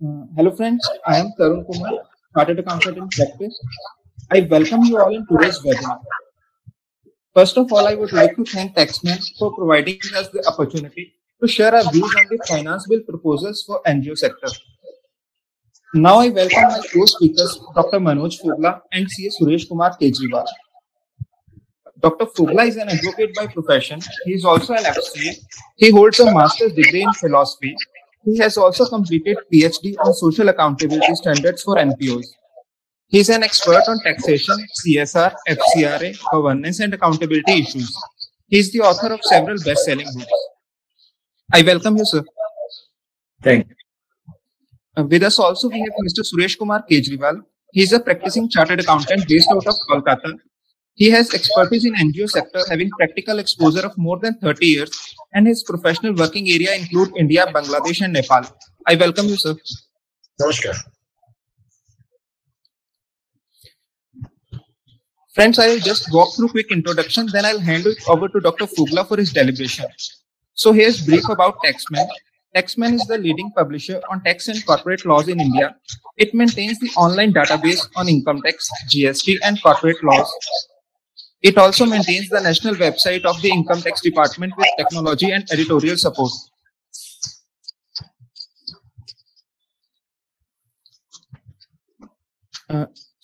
Hello friends, I am Tarun Kumar, Chartered Accountant in Practice. I welcome you all in today's webinar. First of all, I would like to thank Taxman for providing us the opportunity to share our views on the finance bill proposals for NGO sector. Now I welcome my co-speakers, Dr. Manoj Fogla and CA Suresh Kumar Kejriwal. Dr. Fogla is an advocate by profession. He is also an FCA. He holds a master's degree in philosophy. He has also completed PhD on social accountability standards for NPOs. He is an expert on taxation, CSR, FCRA, governance, and accountability issues. He is the author of several best-selling books. I welcome you, sir. Thank you. With us also, we have Mr. Suresh Kumar Kejriwal. He is a practicing chartered accountant based out of Kolkata. He has expertise in NGO sector, having practical exposure of more than 30 years, and his professional working area include India, Bangladesh, and Nepal. I welcome you, sir. Namaskar. Friends, I will just walk through quick introduction, then I'll hand it over to Dr. Fogla for his deliberation. So here's brief about Taxman. Taxman is the leading publisher on tax and corporate laws in India. It maintains the online database on income tax, GST, and corporate laws. It also maintains the national website of the Income Tax Department with technology and editorial support.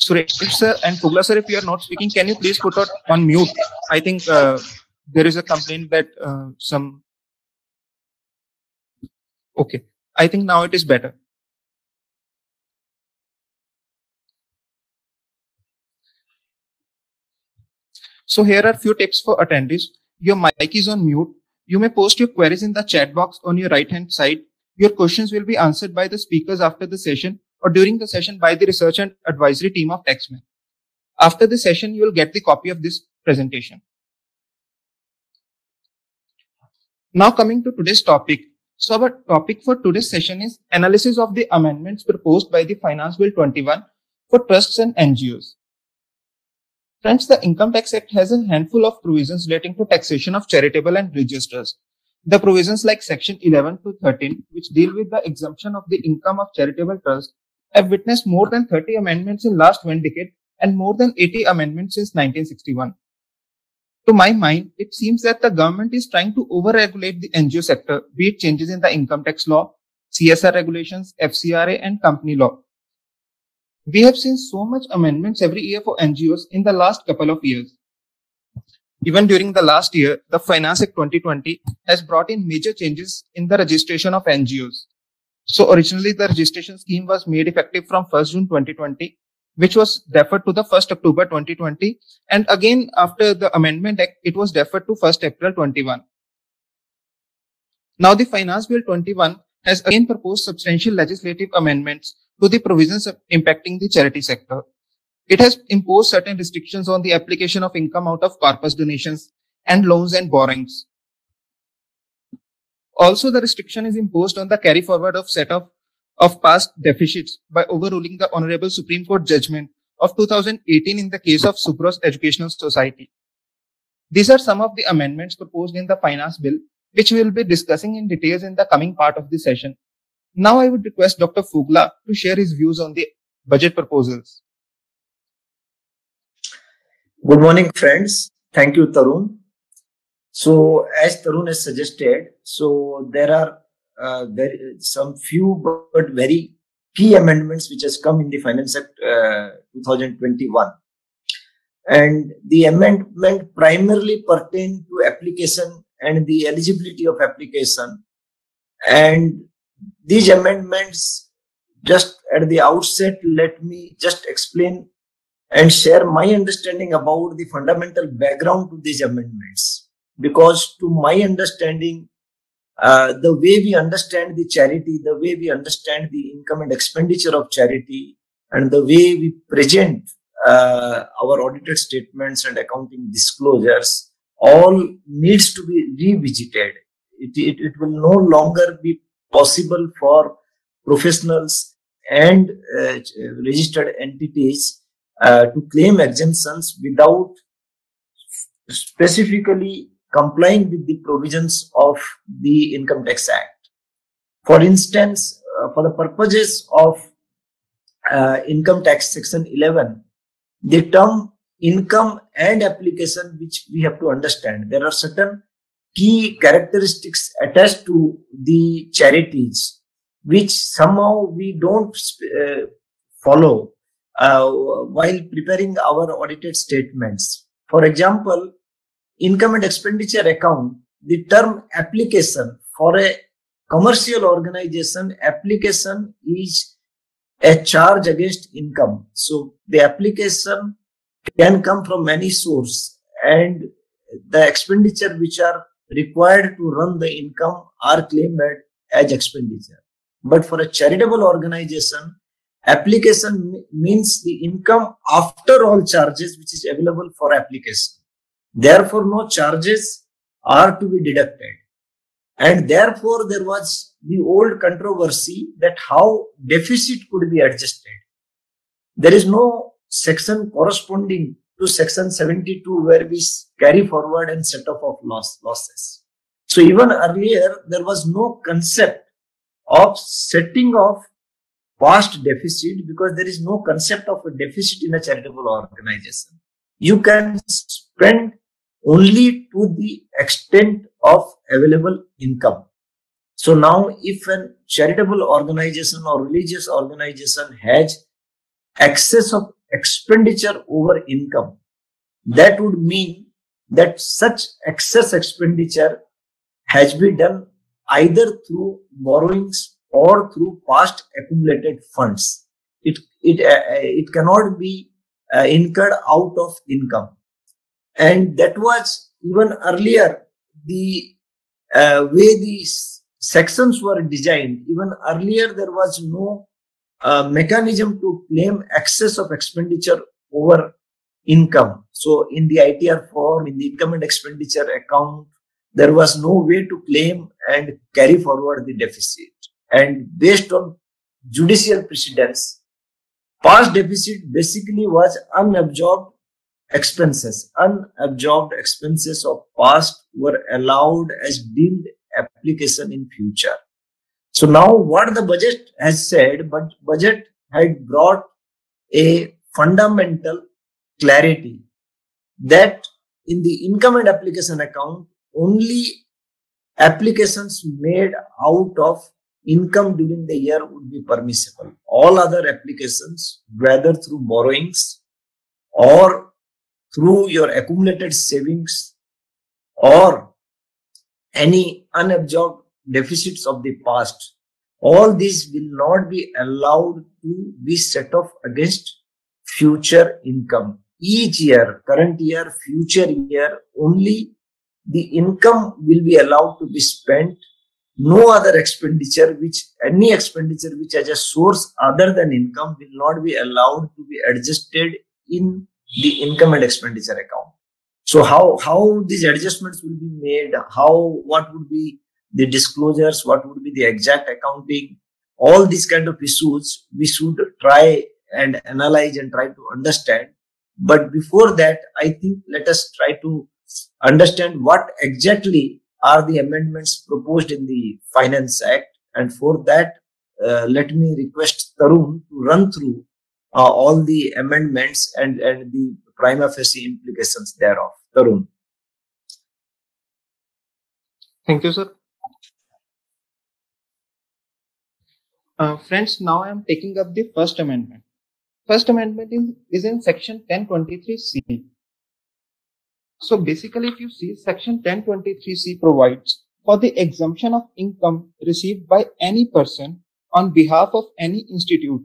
Suresh sir and Fogla sir, if you are not speaking, can you please put it on mute? I think there is a complaint that some... Okay, I think now it is better. So here are few tips for attendees. Your mic is on mute. You may post your queries in the chat box on your right-hand side. Your questions will be answered by the speakers after the session or during the session by the research and advisory team of Taxman. After the session, you will get the copy of this presentation. Now coming to today's topic. So our topic for today's session is analysis of the amendments proposed by the Finance Bill 21 for trusts and NGOs. Friends, the Income Tax Act has a handful of provisions relating to taxation of charitable and religious trusts. The provisions like Section 11 to 13, which deal with the exemption of the income of charitable trusts, have witnessed more than 30 amendments in last one decade and more than 80 amendments since 1961. To my mind, it seems that the government is trying to over-regulate the NGO sector, be it changes in the income tax law, CSR regulations, FCRA, and company law. We have seen so much amendments every year for NGOs in the last couple of years. Even during the last year, the Finance Act 2020 has brought in major changes in the registration of NGOs. So originally the registration scheme was made effective from 1st June 2020, which was deferred to the 1st October 2020. And again, after the Amendment Act, it was deferred to 1st April 21. Now the Finance Bill 21 has again proposed substantial legislative amendments to the provisions impacting the charity sector. It has imposed certain restrictions on the application of income out of corpus donations and loans and borrowings. Also, the restriction is imposed on the carry forward of set of past deficits by overruling the Honorable Supreme Court judgment of 2018 in the case of Subros Educational Society. These are some of the amendments proposed in the Finance Bill, which we will be discussing in details in the coming part of the session. Now I would request Dr. Fogla to share his views on the budget proposals. Good morning, friends. Thank you, Tarun. So, as Tarun has suggested, so there are some few but very key amendments which has come in the Finance Act 2021. And the amendment primarily pertain to application and the eligibility of application. And these amendments, just at the outset, let me just explain and share my understanding about the fundamental background to these amendments. Because to my understanding, the way we understand the charity, the way we understand the income and expenditure of charity, and the way we present our audited statements and accounting disclosures, all needs to be revisited. It will no longer be possible for professionals and registered entities to claim exemptions without specifically complying with the provisions of the Income Tax Act. For instance, for the purposes of income tax section 11, the term income and application, which we have to understand, there are certain key characteristics attached to the charities, which somehow we don't follow while preparing our audited statements. For example, income and expenditure account, the term application for a commercial organization, application is a charge against income. So the application can come from many sources, and the expenditure which are required to run the income are claimed as expenditure. But for a charitable organization, application means the income after all charges which is available for application. Therefore, no charges are to be deducted. And therefore, there was the old controversy that how deficit could be adjusted. There is no section corresponding to section 72 where we carry forward and set off of losses. So even earlier, there was no concept of setting off past deficit because there is no concept of a deficit in a charitable organization. You can spend only to the extent of available income. So now if a charitable organization or religious organization has excess of expenditure over income, that would mean that such excess expenditure has been done either through borrowings or through past accumulated funds. It cannot be incurred out of income. And that was even earlier the way these sections were designed. Even earlier, there was no mechanism to claim excess of expenditure over income. So in the ITR form, in the income and expenditure account, there was no way to claim and carry forward the deficit. And based on judicial precedents, past deficit basically was unabsorbed expenses. Unabsorbed expenses of past were allowed as deemed application in future. So now what the budget has said, but budget had brought a fundamental clarity that in the income and application account, only applications made out of income during the year would be permissible. All other applications, whether through borrowings or through your accumulated savings or any unabsorbed deficits of the past, all these will not be allowed to be set off against future income. Each year, current year, future year, only the income will be allowed to be spent. No other expenditure, any expenditure which has a source other than income will not be allowed to be adjusted in the income and expenditure account. So how these adjustments will be made, what would be the disclosures, what would be the exact accounting, all these kind of issues we should try and analyze and try to understand. But before that, I think let us try to understand what exactly are the amendments proposed in the Finance Act. And for that, let me request Tarun to run through all the amendments and the prima facie implications thereof. Tarun. Thank you, sir. Friends, now I am taking up the first amendment. First amendment is in section 1023C. So basically, if you see, section 1023C provides for the exemption of income received by any person on behalf of any institute.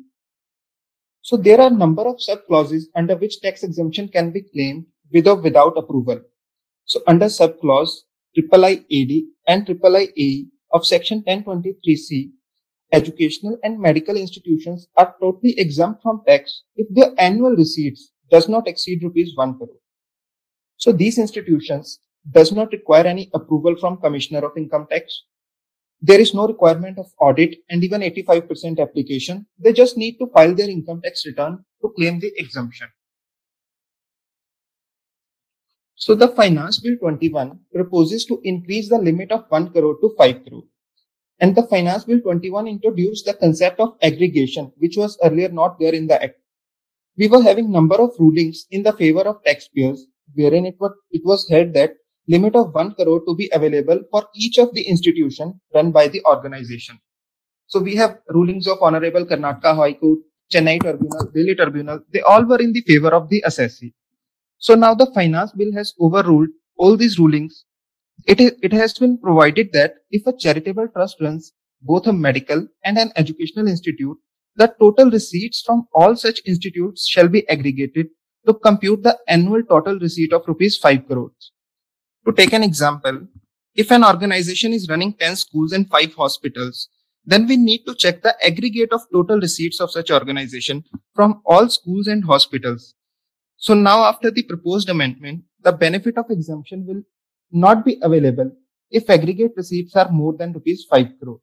So there are a number of sub-clauses under which tax exemption can be claimed with or without approval. So under sub-clause III-AD and III-AE of section 1023C, educational and medical institutions are totally exempt from tax if their annual receipts does not exceed ₹1 crore. So these institutions does not require any approval from Commissioner of Income Tax. There is no requirement of audit and even 85% application. They just need to file their income tax return to claim the exemption. So the Finance Bill 21 proposes to increase the limit of 1 crore to 5 crore. And the Finance Bill 21 introduced the concept of aggregation, which was earlier not there in the Act. We were having number of rulings in the favor of taxpayers, wherein it was held that limit of 1 crore to be available for each of the institution run by the organization. So we have rulings of Honorable Karnataka High Court, Chennai Tribunal, Delhi Tribunal. They all were in the favor of the assessee. So now the Finance Bill has overruled all these rulings. It has been provided that if a charitable trust runs both a medical and an educational institute, the total receipts from all such institutes shall be aggregated to compute the annual total receipt of rupees 5 crores. To take an example, if an organization is running 10 schools and 5 hospitals, then we need to check the aggregate of total receipts of such organization from all schools and hospitals. So now after the proposed amendment, the benefit of exemption will not be available if aggregate receipts are more than rupees 5 crore.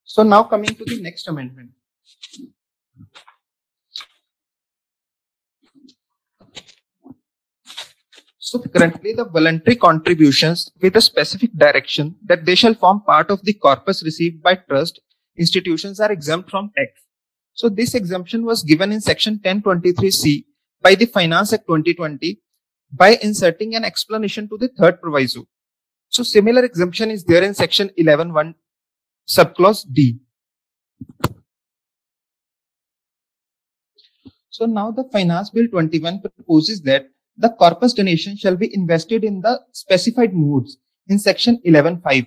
So now coming to the next amendment. So currently the voluntary contributions with a specific direction that they shall form part of the corpus received by trust institutions are exempt from tax. So this exemption was given in section 1023C by the Finance Act 2020 by inserting an explanation to the third proviso. So similar exemption is there in section 11(1) subclause D. So now the Finance Bill 21 proposes that the corpus donation shall be invested in the specified modes in section 11(5).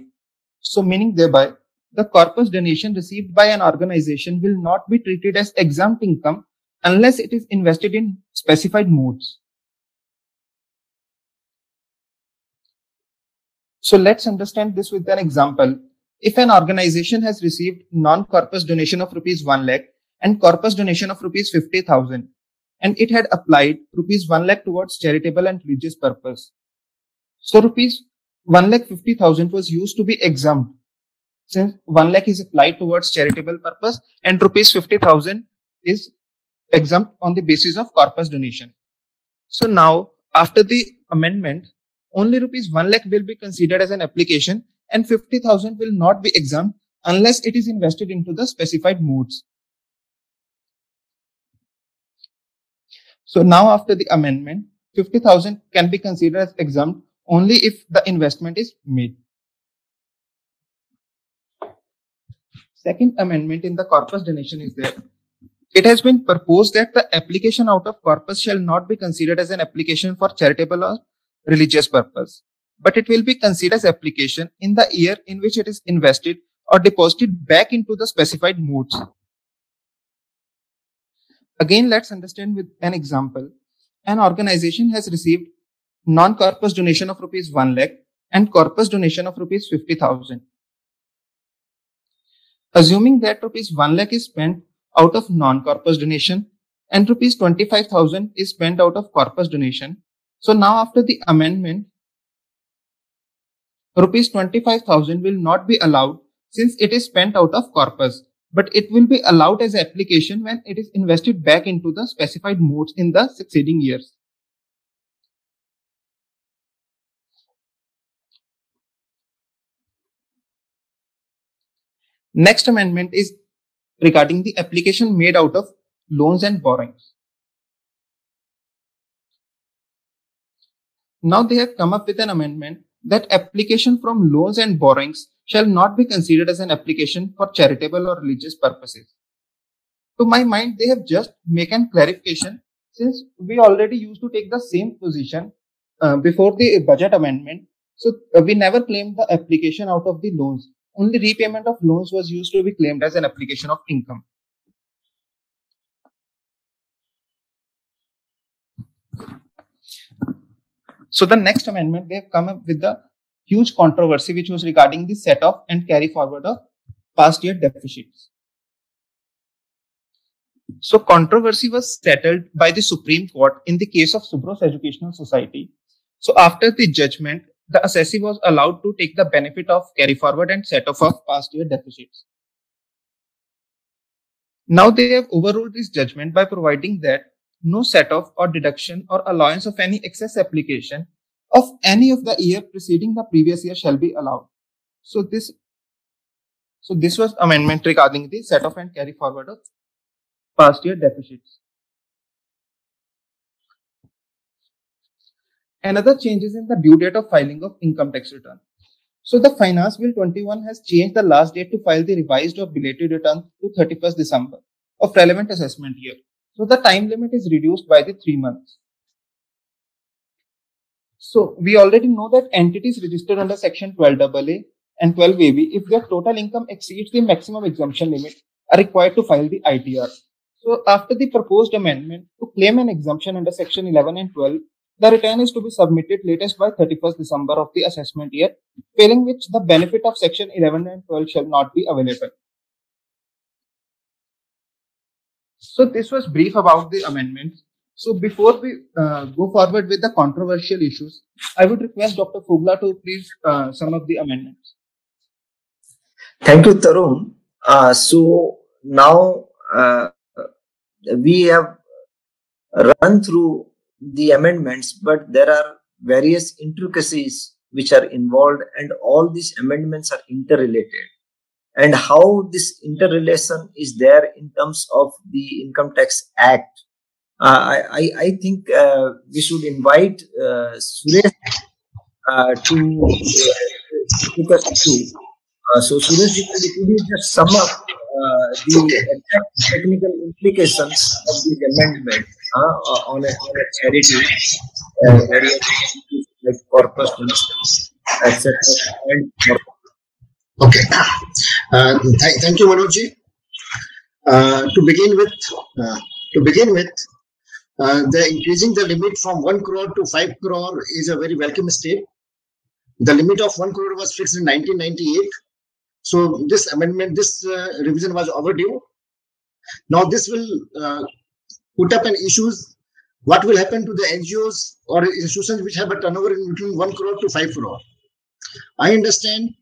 So meaning thereby, the corpus donation received by an organization will not be treated as exempt income unless it is invested in specified modes. So let's understand this with an example. If an organization has received non-corpus donation of rupees 1 lakh and corpus donation of rupees 50,000, and it had applied rupees 1 lakh towards charitable and religious purpose. So rupees 1,50,000 was used to be exempt, since 1 lakh is applied towards charitable purpose and rupees 50,000 is exempt on the basis of corpus donation. So now after the amendment, only rupees 1 lakh will be considered as an application and 50,000 will not be exempt unless it is invested into the specified modes. So now after the amendment, 50,000 can be considered as exempt only if the investment is made. Second amendment in the corpus donation is there. It has been proposed that the application out of corpus shall not be considered as an application for charitable or religious purpose, but it will be considered as application in the year in which it is invested or deposited back into the specified modes. Again, let's understand with an example. An organization has received non-corpus donation of rupees 1 lakh and corpus donation of rupees 50,000. Assuming that rupees 1 lakh is spent out of non-corpus donation and rupees 25,000 is spent out of corpus donation. So now after the amendment, rupees 25,000 will not be allowed since it is spent out of corpus, but it will be allowed as application when it is invested back into the specified modes in the succeeding years. Next amendment is regarding the application made out of loans and borrowings. Now they have come up with an amendment that application from loans and borrowings shall not be considered as an application for charitable or religious purposes. To my mind, they have just made a clarification, since we already used to take the same position before the budget amendment. So we never claimed the application out of the loans. Only repayment of loans was used to be claimed as an application of income. So the next amendment, they have come up with the huge controversy, which was regarding the set off and carry forward of past year deficits. So controversy was settled by the Supreme Court in the case of Subros Educational Society. So after the judgment, the assessee was allowed to take the benefit of carry forward and set off of past year deficits. Now they have overruled this judgment by providing that no set off or deduction or allowance of any excess application of any of the year preceding the previous year shall be allowed. So this was amendment regarding the set off and carry forward of past year deficits. Another change is in the due date of filing of income tax return. So the Finance Bill 21 has changed the last date to file the revised or belated return to 31st December of relevant assessment year. So the time limit is reduced by the 3 months. So we already know that entities registered under section 12AA and 12AB, if their total income exceeds the maximum exemption limit, are required to file the ITR. So after the proposed amendment, to claim an exemption under section 11 and 12, the return is to be submitted latest by 31st December of the assessment year, failing which the benefit of section 11 and 12 shall not be available. So this was brief about the amendments. So before we go forward with the controversial issues, I would request Dr. Fogla to please sum up the amendments. Thank you, Tarun. So now we have run through the amendments, but there are various intricacies which are involved, and all these amendments are interrelated. And how this interrelation is there in terms of the Income Tax Act, I think we should invite Suresh to take us through. So Suresh, could you just sum up the exact technical implications of this amendment on a charity, like corpus, etc. Okay. Thank you, Manojji. To begin with, the increasing the limit from 1 crore to 5 crore is a very welcome step. The limit of 1 crore was fixed in 1998. So this amendment, this revision was overdue. Now this will put up an issues. What will happen to the NGOs or institutions which have a turnover in between 1 crore to 5 crore? I understand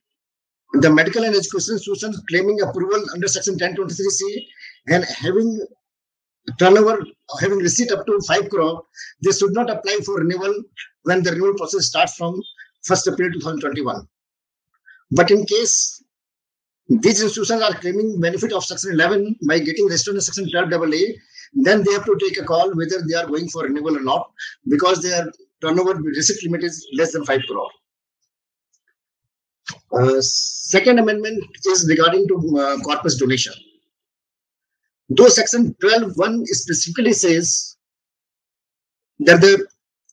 the medical and education institutions claiming approval under section 1023C and having turnover, having receipt up to 5 crore, they should not apply for renewal when the renewal process starts from 1st April 2021. But in case these institutions are claiming benefit of section 11 by getting registered in section 12AA, then they have to take a call whether they are going for renewal or not, because their turnover receipt limit is less than 5 crore. Second amendment is regarding to corpus donation. Though section 12(1) specifically says that the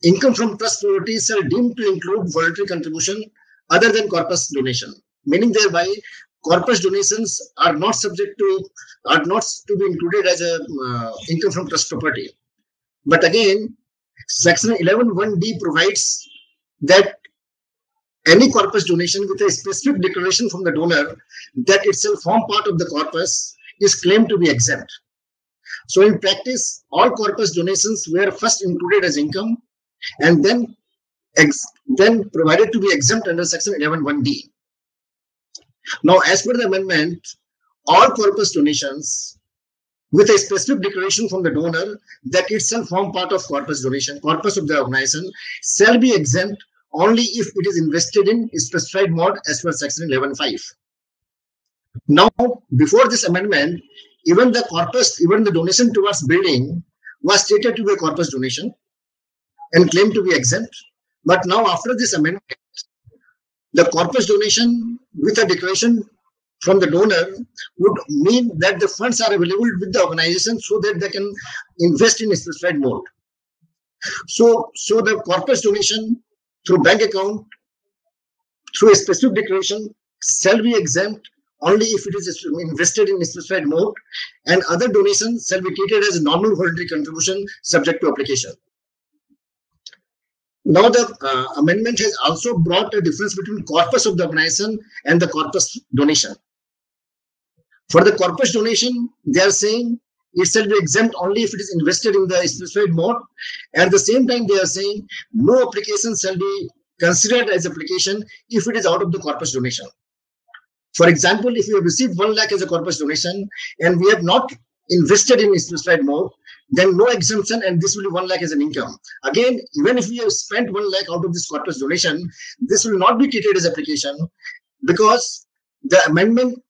income from trust properties are deemed to include voluntary contribution other than corpus donation, meaning thereby corpus donations are not to be included as a income from trust property. But again, section 11(1)(d) provides that any corpus donation with a specific declaration from the donor that itself form part of the corpus is claimed to be exempt. So in practice, all corpus donations were first included as income and then provided to be exempt under section 11(1)(d). Now, as per the amendment, all corpus donations with a specific declaration from the donor that itself form part of corpus donation, corpus of the organization, shall be exempt only if it is invested in specified mode as per section 11(5). Now, before this amendment, even the donation towards building was stated to be a corpus donation and claimed to be exempt. But now, after this amendment, the corpus donation with a declaration from the donor would mean that the funds are available with the organization so that they can invest in a specified mode. So the corpus donation through bank account, through a specific declaration, shall be exempt only if it is invested in a specified mode, and other donations shall be treated as a normal voluntary contribution subject to application. Now, the amendment has also brought a difference between corpus of the organization and the corpus donation. For the corpus donation, they are saying it shall be exempt only if it is invested in the specified mode. At the same time, they are saying no application shall be considered as application if it is out of the corpus donation. For example, if you have received 1 lakh as a corpus donation and we have not invested in a specified mode, then no exemption, and this will be 1 lakh as an income. Again, even if we have spent 1 lakh out of this corpus donation, this will not be treated as application, because the amendment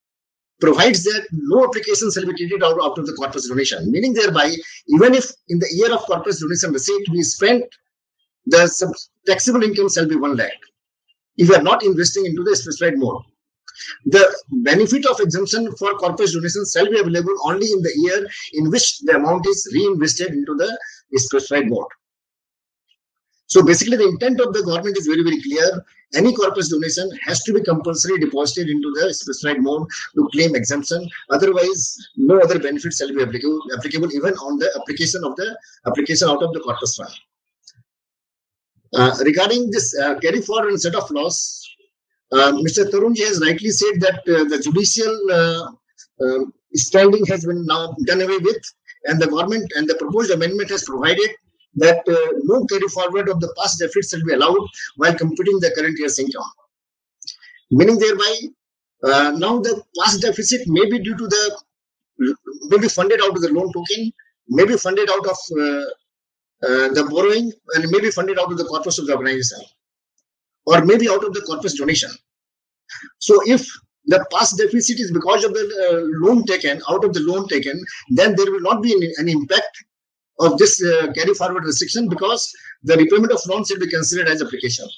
provides that no application shall be treated out of the corpus donation, meaning thereby, even if in the year of corpus donation receipt we spent, the taxable income shall be 1 lakh if we are not investing into the specified mode. The benefit of exemption for corpus donation shall be available only in the year in which the amount is reinvested into the specified mode. So basically, the intent of the government is very, very clear. Any corpus donation has to be compulsory deposited into the specified mode to claim exemption. Otherwise, no other benefit shall be applicable even on the application out of the corpus fund. Regarding this carry forward and set of laws, Mr. Tarunji has rightly said that the judicial standing has been now done away with, and the government and the proposed amendment has provided that no carry forward of the past deficits shall be allowed while computing the current year's income. Meaning thereby, now the past deficit may be due to may be funded out of the loan token, may be funded out of the borrowing, and may be funded out of the corpus of the organization, or maybe out of the corpus donation. So if the past deficit is because of the loan taken, out of the loan taken, then there will not be any impact of this carry forward restriction, because the repayment of loans will be considered as application.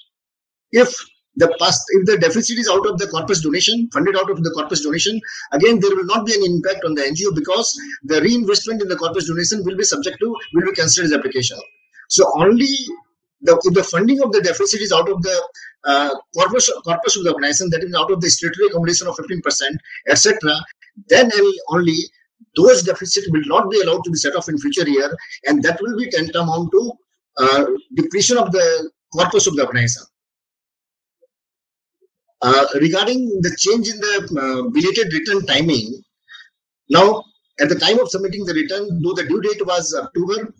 If the deficit is out of the corpus donation, funded out of the corpus donation, again there will not be any impact on the NGO, because the reinvestment in the corpus donation will be considered as application. So only if the funding of the deficit is out of the corpus of the organization, that is out of the statutory accommodation of 15%, etc., then only those deficits will not be allowed to be set off in future year, and that will be tantamount to depletion of the corpus of the organization. Regarding the change in the belated return timing, now at the time of submitting the return, though the due date was October,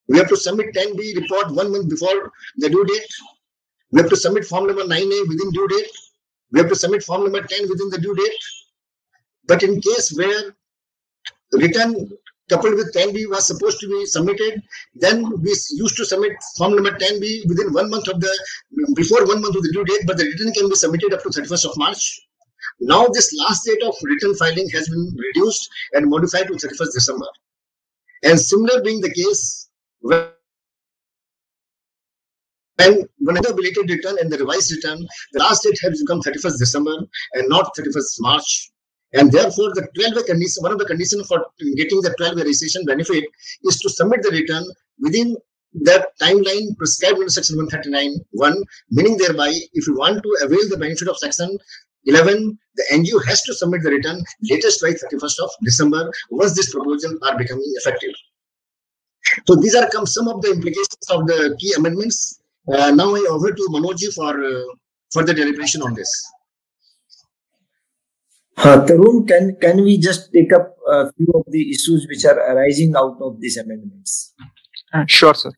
we have to submit 10B report 1 month before the due date. We have to submit form number 9A within due date. We have to submit form number 10 within the due date. But in case where return coupled with 10B was supposed to be submitted, then we used to submit form number 10B within 1 month before 1 month of the due date, but the return can be submitted up to 31st of March. Now this last date of return filing has been reduced and modified to 31st December. And similar being the case when another belated return and the revised return, the last date has become 31st December and not 31st March. And therefore, the 12-way condition, one of the conditions for getting the 12-way registration benefit is to submit the return within that timeline prescribed in Section 139(1), meaning thereby, if you want to avail the benefit of Section 11, the NGO has to submit the return latest by 31st of December once these proposals are becoming effective. So these are some of the implications of the key amendments. Now I over to Manojji for further deliberation on this. Tarun, can we just take up a few of the issues which are arising out of these amendments? Sure, sir.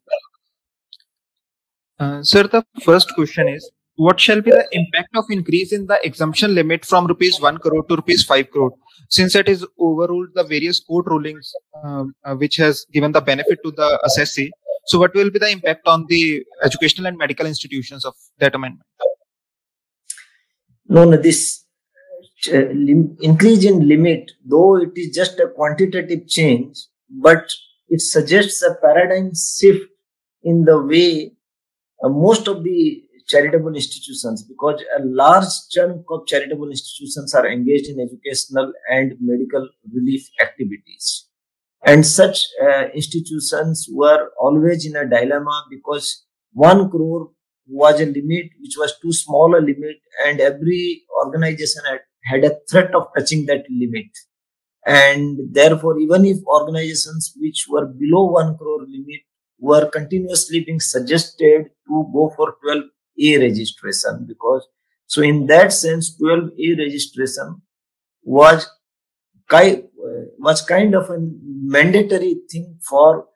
Sir, the first question is, what shall be the impact of increase in the exemption limit from rupees 1 crore to rupees 5 crore, since it is overruled the various court rulings which has given the benefit to the assessee? So what will be the impact on the educational and medical institutions of that amendment? No, this increase in limit, though it is just a quantitative change, but it suggests a paradigm shift in the way most of the charitable institutions, because a large chunk of charitable institutions are engaged in educational and medical relief activities. And such institutions were always in a dilemma, because 1 crore was a limit which was too small a limit, and every organization had a threat of touching that limit. And therefore, even if organizations which were below 1 crore limit were continuously being suggested to go for 12A registration, because so in that sense 12A registration was kind of a mandatory thing for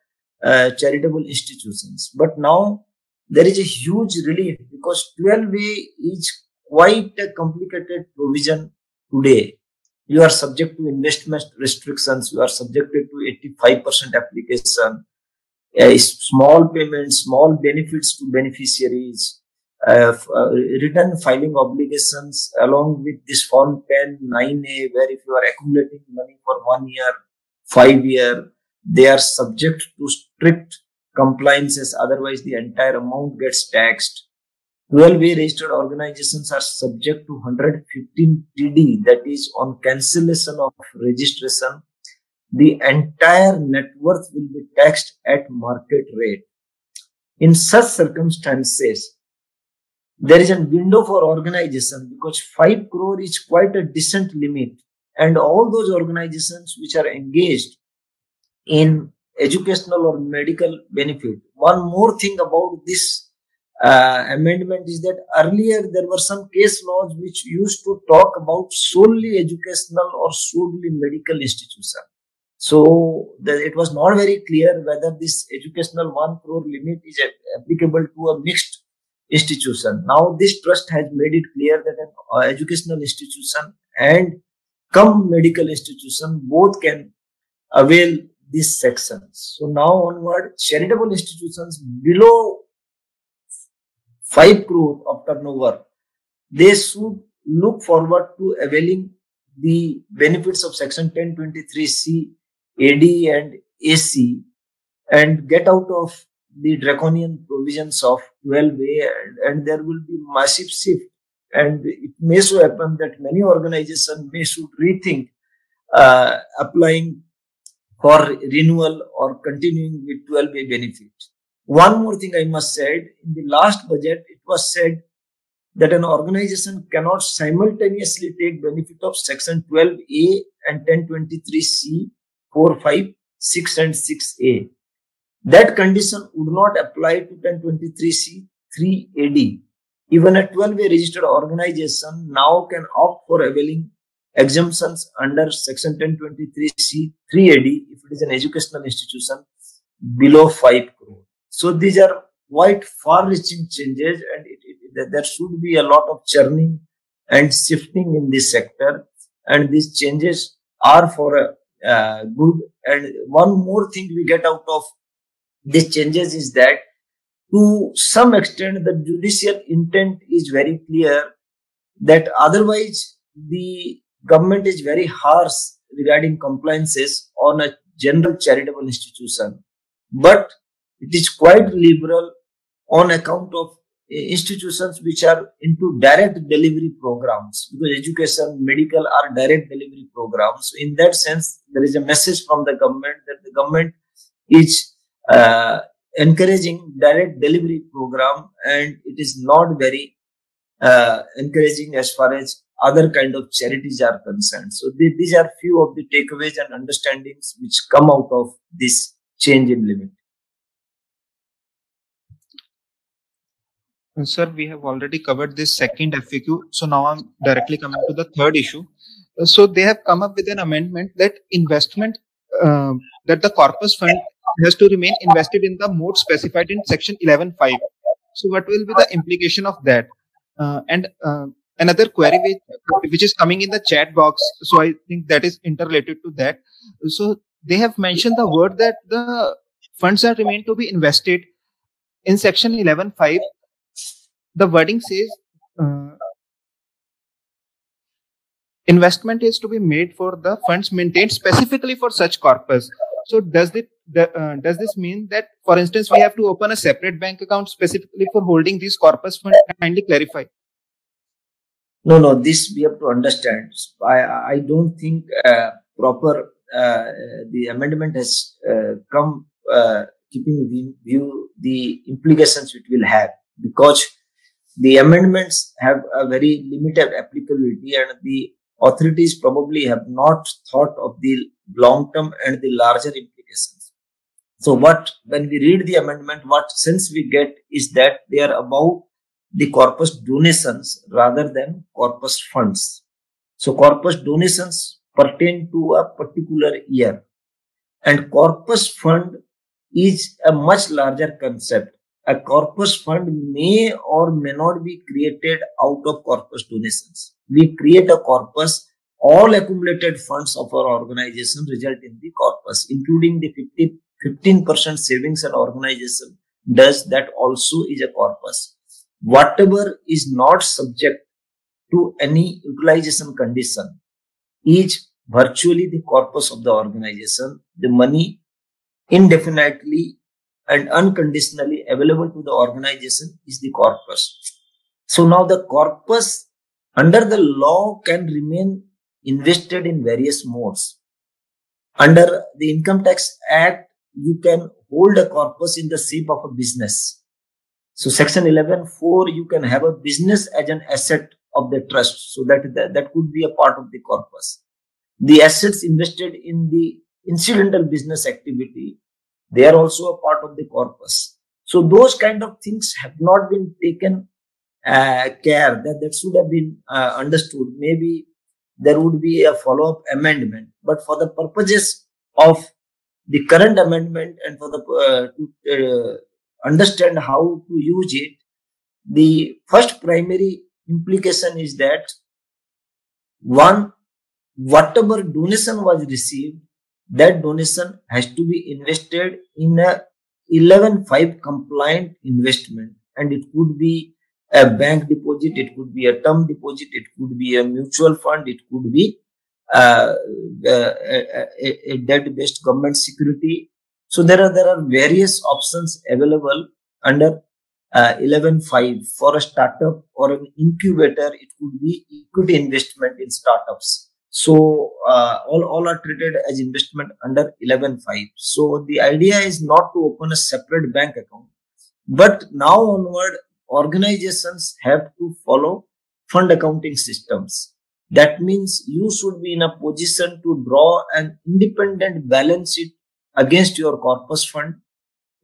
charitable institutions. But now there is a huge relief, because 12A is quite a complicated provision today. You are subject to investment restrictions. You are subjected to 85% application, small payments, small benefits to beneficiaries, return filing obligations along with this Form 10, 9A, where if you are accumulating money for 1 year, 5 year, they are subject to strict compliances. Otherwise, the entire amount gets taxed. 12A registered organizations are subject to 115 TD, that is on cancellation of registration. The entire net worth will be taxed at market rate. In such circumstances, there is a window for organization because 5 crore is quite a decent limit, and all those organizations which are engaged in educational or medical benefit. One more thing about this amendment is that earlier there were some case laws which used to talk about solely educational or solely medical institution. So it was not very clear whether this educational 1 crore limit is applicable to a mixed institution. Now this trust has made it clear that an educational institution and come medical institution both can avail these sections. So now onward, charitable institutions below 5 crore of turnover, they should look forward to availing the benefits of Section 1023C, AD and AC and get out of the draconian provisions of 12A, and there will be massive shift. And it may so happen that many organizations may should rethink applying for renewal or continuing with 12A benefit. One more thing I must say, in the last budget, it was said that an organization cannot simultaneously take benefit of Section 12A and 1023C, 4, 5, 6 and 6A. That condition would not apply to 1023C, 3AD. Even a 12A registered organization now can opt for availing exemptions under Section 1023C, 3AD if it is an educational institution below 5 crore. So these are quite far-reaching changes, and there should be a lot of churning and shifting in this sector. And these changes are for a good. And one more thing we get out of these changes is that to some extent the judicial intent is very clear that otherwise the government is very harsh regarding compliances on a general charitable institution. But it is quite liberal on account of institutions which are into direct delivery programs, because education, medical are direct delivery programs. So in that sense, there is a message from the government that the government is encouraging direct delivery program, and it is not very encouraging as far as other kind of charities are concerned. So these are few of the takeaways and understandings which come out of this change in limit. Sir, we have already covered this second FAQ. So now I'm directly coming to the third issue. So they have come up with an amendment that investment, that the corpus fund has to remain invested in the mode specified in Section 11.5. So what will be the implication of that? And another query which is coming in the chat box. So I think that is interrelated to that. So they have mentioned the word that the funds are remain to be invested in Section 11.5. The wording says investment is to be made for the funds maintained specifically for such corpus. So does this mean that, for instance, we have to open a separate bank account specifically for holding these corpus funds? Kindly clarify. No, this we have to understand. I don't think proper the amendment has come keeping in view the implications it will have, because the amendments have a very limited applicability and the authorities probably have not thought of the long-term and the larger implications. So when we read the amendment, what sense we get is that they are about the corpus donations rather than corpus funds. So corpus donations pertain to a particular year, and corpus fund is a much larger concept. A corpus fund may or may not be created out of corpus donations. We create a corpus all accumulated funds of our organization result in the corpus, including the 15% savings an organization does, that also is a corpus. Whatever is not subject to any utilization condition is virtually the corpus of the organization. The money indefinitely and unconditionally available to the organization is the corpus. So now the corpus under the law can remain invested in various modes. Under the Income Tax Act, you can hold a corpus in the shape of a business. So Section 11(4), you can have a business as an asset of the trust. So that could be a part of the corpus. The assets invested in the incidental business activity, they are also a part of the corpus. So those kind of things have not been taken care, that should have been understood. Maybe there would be a follow-up amendment, but for the purposes of the current amendment and for the to understand how to use it, the first primary implication is that, one, whatever donation was received, that donation has to be invested in a 11(5) compliant investment, and it could be a bank deposit, it could be a term deposit, it could be a mutual fund, it could be a debt-based government security. So there are various options available under 11(5). For a startup or an incubator, it could be equity investment in startups. So all are treated as investment under 11(5). So the idea is not to open a separate bank account, but now onward, organizations have to follow fund accounting systems. That means you should be in a position to draw an independent balance sheet against your corpus fund,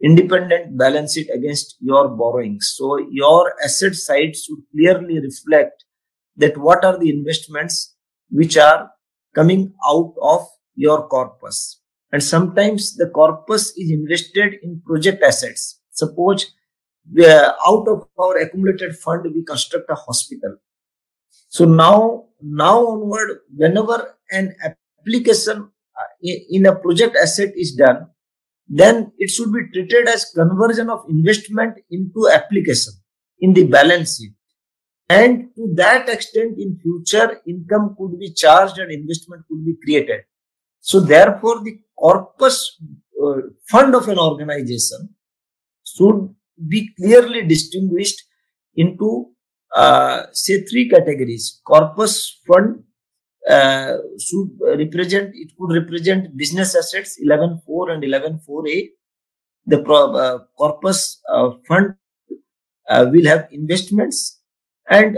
independent balance sheet against your borrowings. So your asset side should clearly reflect that what are the investments which are coming out of your corpus. And sometimes the corpus is invested in project assets. Suppose out of our accumulated fund, we construct a hospital. So now onward, whenever an application in a project asset is done, then it should be treated as conversion of investment into application in the balance sheet. And to that extent, in future, income could be charged and investment could be created. So therefore, the corpus fund of an organization should be clearly distinguished into say 3 categories. Corpus fund should represent, it could represent business assets 11(4) and 11(4)(a). The corpus fund will have investments, and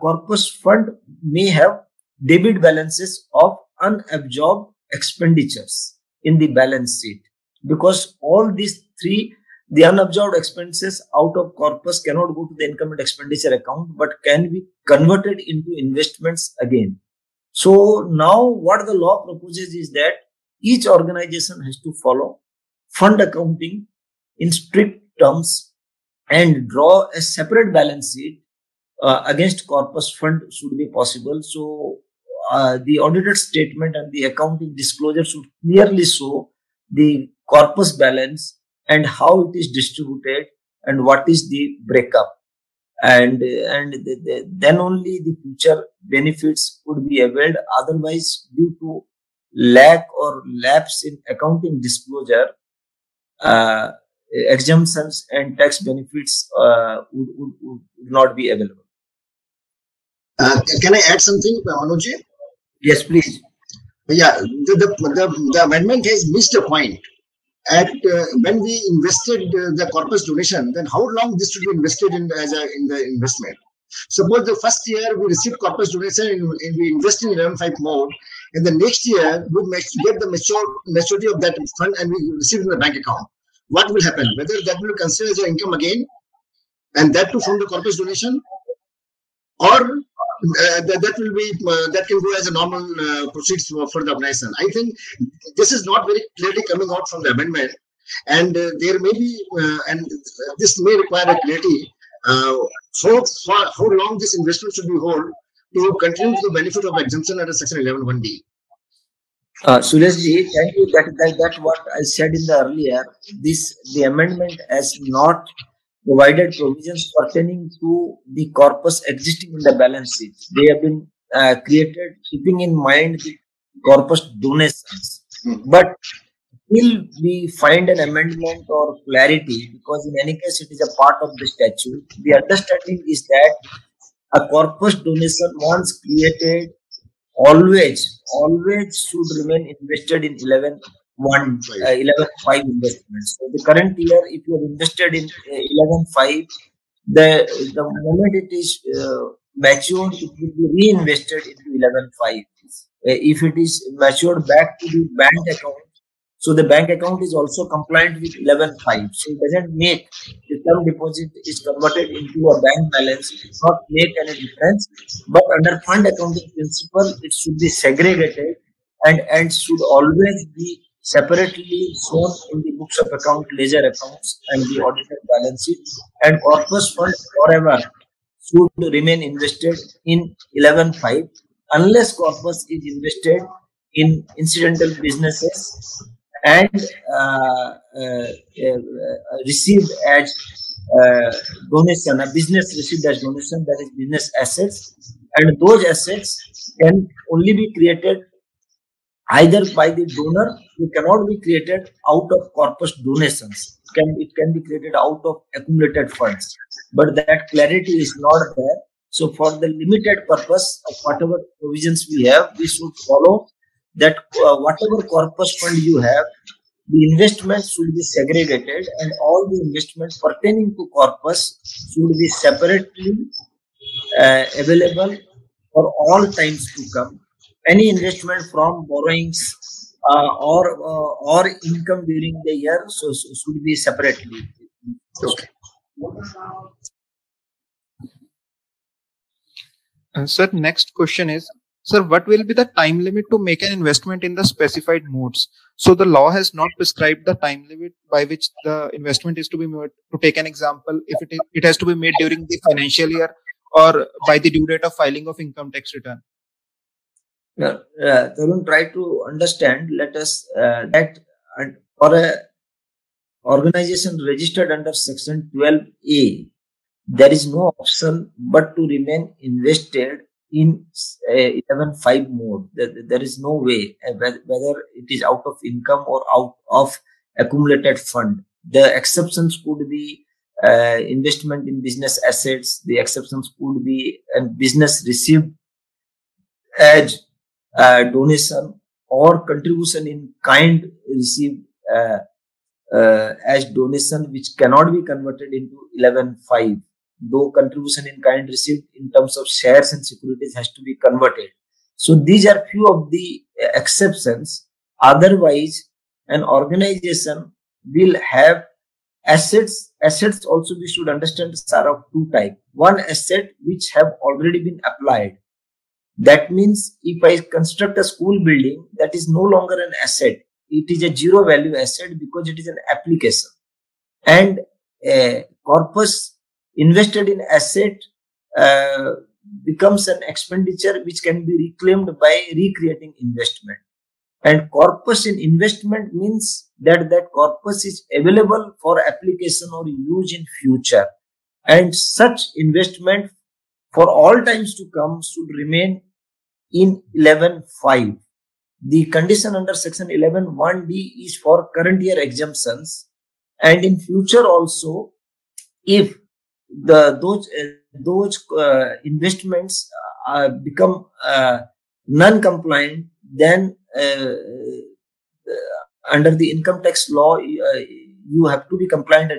corpus fund may have debit balances of unabsorbed expenditures in the balance sheet, because all these 3, the unabsorbed expenses out of corpus cannot go to the income and expenditure account, but can be converted into investments again. So now what the law proposes is that each organization has to follow fund accounting in strict terms and draw a separate balance sheet against corpus fund should be possible. So the audited statement and the accounting disclosure should clearly show the corpus balance and how it is distributed and what is the breakup, and then only the future benefits could be availed. Otherwise, due to lack or lapse in accounting disclosure, exemptions and tax benefits would not be available. Can I add something, Manoj? Yes, please. Yeah, the amendment has missed a point. When we invested the corpus donation, then how long this should be invested in the investment? Suppose the first year we received corpus donation and we invest in 11(5) mode, and the next year we get the maturity of that fund and we receive in the bank account. What will happen? Whether that will consider as your income again, and that too from the corpus donation, or that can go as a normal proceeds for the organization. I think this is not very clearly coming out from the amendment, and there may be, and this may require a clarity. How long this investment should be held to continue to the benefit of exemption under section 11(1)(d). Sureshji, thank you. That what I said in the earlier. The amendment has not provided provisions pertaining to the corpus existing in the balance sheet. They have been created keeping in mind the corpus donations. But till we find an amendment or clarity, because in any case it is a part of the statute, the understanding is that a corpus donation once created always should remain invested in 11.5 investments. So the current year, if you have invested in 11.5, the moment it is matured, it will be reinvested into 11.5. If it is matured back to the bank account, so the bank account is also compliant with 11.5. So it doesn't make the term deposit is converted into a bank balance. It does not make any difference. But under fund accounting principle, it should be segregated and should always be separately shown in the books of account, ledger accounts, and the audited balance sheet. And corpus fund forever should remain invested in 11.5 unless corpus is invested in incidental businesses and received as donation, a business received as donation, that is business assets, and those assets can only be created either by the donor. They cannot be created out of corpus donations. It can be created out of accumulated funds, but that clarity is not there. So for the limited purpose of whatever provisions we have, we should follow that whatever corpus fund you have, the investment should be segregated and all the investments pertaining to corpus should be separately available for all times to come. Any investment from borrowings or income during the year should be separately. Okay. Sir, next question is, sir, what will be the time limit to make an investment in the specified modes? So the law has not prescribed the time limit by which the investment is to be made. To take an example, if it has to be made during the financial year or by the due date of filing of income tax return. Tarun, try to understand. Let us that for a organization registered under section 12A, there is no option but to remain invested in 11.5 mode. There is no way, whether it is out of income or out of accumulated fund. The exceptions could be investment in business assets. The exceptions could be a business received as donation or contribution in kind received as donation, which cannot be converted into 11.5. Though contribution in kind received in terms of shares and securities has to be converted. So these are few of the exceptions. Otherwise, an organization will have assets. Assets also we should understand are of two types. One, asset which have already been applied. That means if I construct a school building, that is no longer an asset. It is a zero value asset because it is an application. And corpus invested in asset becomes an expenditure which can be reclaimed by recreating investment. And corpus in investment means that corpus is available for application or use in future. And such investment for all times to come should remain in 11.5. The condition under section 11(1)(d) is for current year exemptions, and in future also, if those investments become non-compliant, then under the income tax law, you have to be compliant at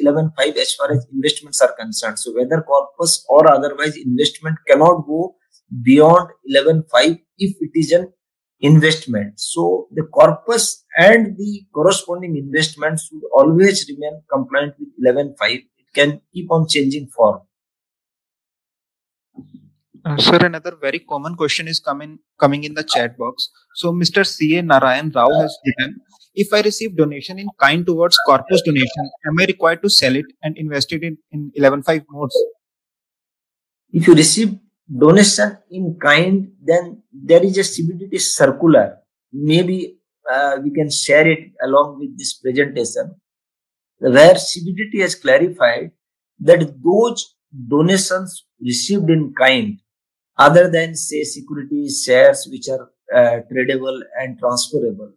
11.5 as far as investments are concerned. So whether corpus or otherwise, investment cannot go beyond 11.5 if it is an investment. So the corpus and the corresponding investment should always remain compliant with 11.5. It can keep on changing form. Sir, another very common question is coming in the chat box. So Mr. C.A. Narayan Rao has written, if I receive donation in kind towards corpus donation, am I required to sell it and invest it in 11.5 modes? If you receive donation in kind, then there is a CBDT circular. Maybe we can share it along with this presentation, where CBDT has clarified that those donations received in kind, other than say securities, shares which are tradable and transferable,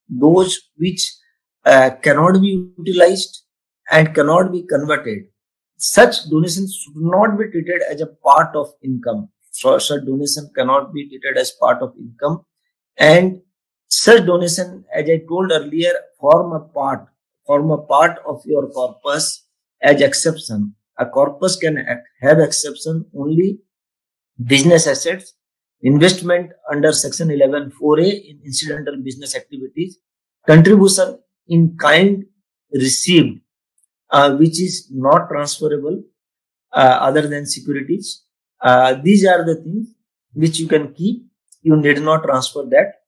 those which cannot be utilized and cannot be converted, such donations should not be treated as a part of income. So such donation cannot be treated as part of income, and such donation, as I told earlier, form a part of your corpus as exception. A corpus can have exception only business assets, investment under section 11(4)(a) in incidental business activities, contribution in kind received, which is not transferable other than securities. These are the things which you can keep. You need not transfer that,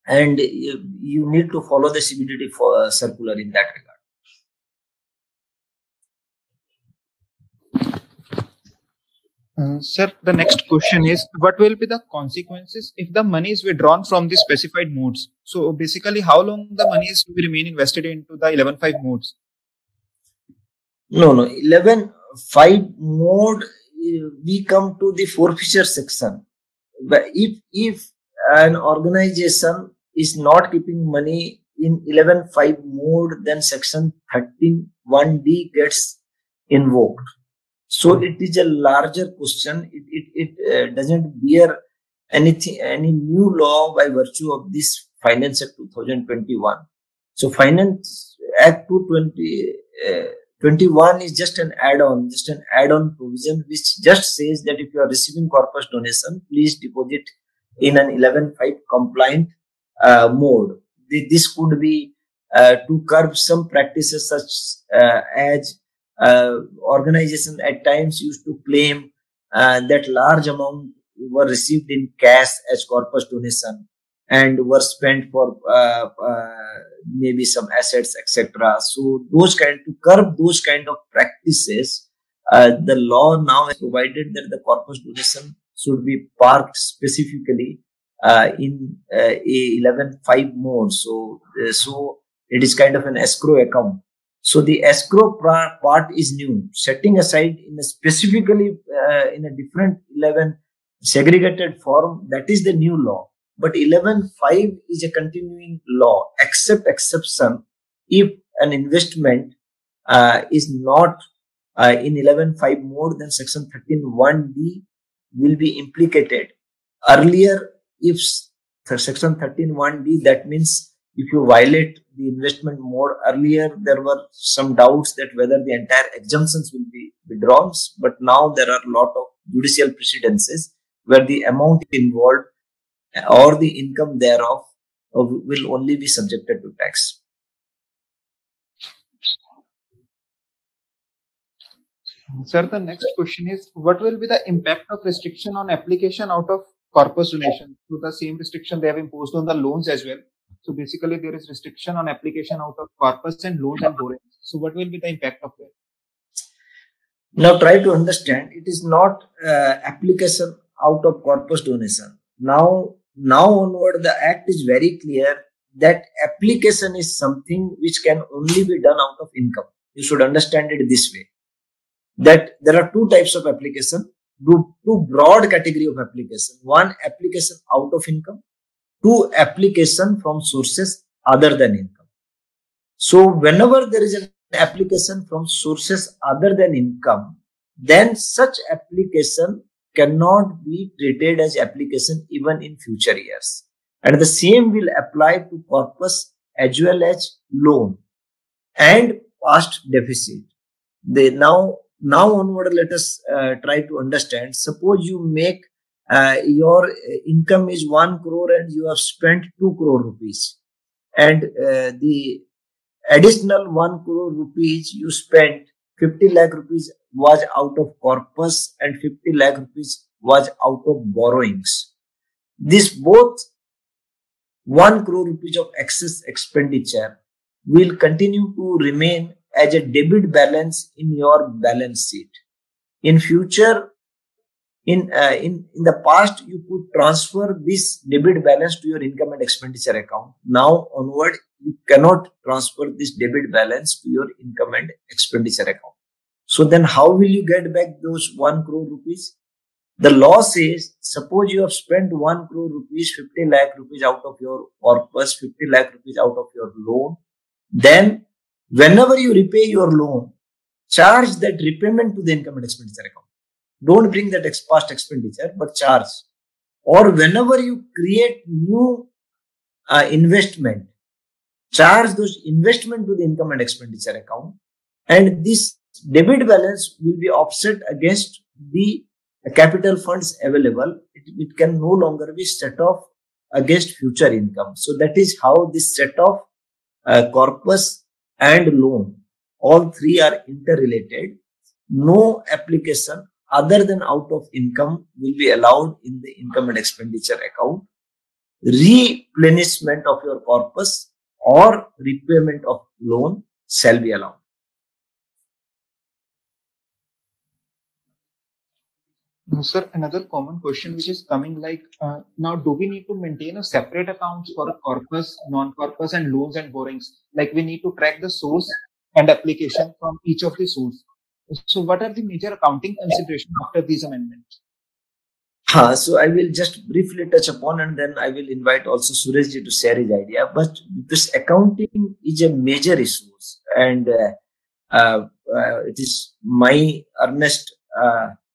and you need to follow the CBDT circular in that regard. Sir, the next question is, what will be the consequences if the money is withdrawn from the specified modes? So basically, how long the money is to be remain invested into the 11.5 modes? No, 11.5 mode, we come to the forfeiture section. But if an organization is not keeping money in 11.5 mode, then section 13(1)(d) gets invoked. So it is a larger question. It doesn't bear any new law by virtue of this Finance Act 2021. So Finance Act 2021 is just an add-on provision which just says that if you are receiving corpus donation, please deposit in an 11.5 compliant mode. This could be to curb some practices such as organizations at times used to claim that large amount were received in cash as corpus donation and were spent for maybe some assets, etc. So to curb those kind of practices, the law now has provided that the corpus donation should be parked specifically in a 11.5 mode. So it is kind of an escrow account. So the escrow part is new, setting aside in a specifically in a different 11 segregated form. That is the new law. But 11.5 is a continuing law, except exception if an investment is not in 11.5 mode, then section 13(1)(d) will be implicated. Earlier, if section 13(1)(d), that means if you violate the investment mode, earlier there were some doubts that whether the entire exemptions will be withdrawn, but now there are a lot of judicial precedences where the amount involved or the income thereof will only be subjected to tax. Sir, the next question is, what will be the impact of restriction on application out of corpus donation? So the same restriction they have imposed on the loans as well. So basically there is restriction on application out of corpus and loans and borrowings. So what will be the impact of that? Now try to understand, it is not application out of corpus donation. Now onward, the act is very clear that application is something which can only be done out of income. You should understand it this way, that there are two types of application, two broad category of application. One, application out of income. Two, application from sources other than income. So whenever there is an application from sources other than income, then such application cannot be treated as application even in future years. And the same will apply to corpus as well as loan and past deficit. Now onward, let us try to understand. Suppose you make your income is 1 crore and you have spent 2 crore rupees, and the additional 1 crore rupees you spent, 50 lakh rupees was out of corpus and 50 lakh rupees was out of borrowings. This both 1 crore rupees of excess expenditure will continue to remain as a debit balance in your balance sheet. In future, In the past, you could transfer this debit balance to your income and expenditure account. Now onward, you cannot transfer this debit balance to your income and expenditure account. So then how will you get back those 1 crore rupees? The law says, suppose you have spent 1 crore rupees, 50 lakh rupees out of your corpus, 50 lakh rupees out of your loan. Then whenever you repay your loan, charge that repayment to the income and expenditure account. Don't bring that past expenditure, but charge. Or whenever you create new investment, charge those investment to the income and expenditure account. And this debit balance will be offset against the capital funds available. It can no longer be set off against future income. So that is how this set off corpus and loan, all three are interrelated. No application other than out of income will be allowed in the income and expenditure account. Replenishment of your corpus or repayment of loan shall be allowed. Sir, another common question which is coming like, now do we need to maintain a separate accounts for corpus, non-corpus and loans and borrowings? Like we need to track the source and application from each of the source. So what are the major accounting considerations after these amendments? So I will just briefly touch upon, and then I will invite also Suresh ji to share his idea. But this accounting is a major resource, and it is my earnest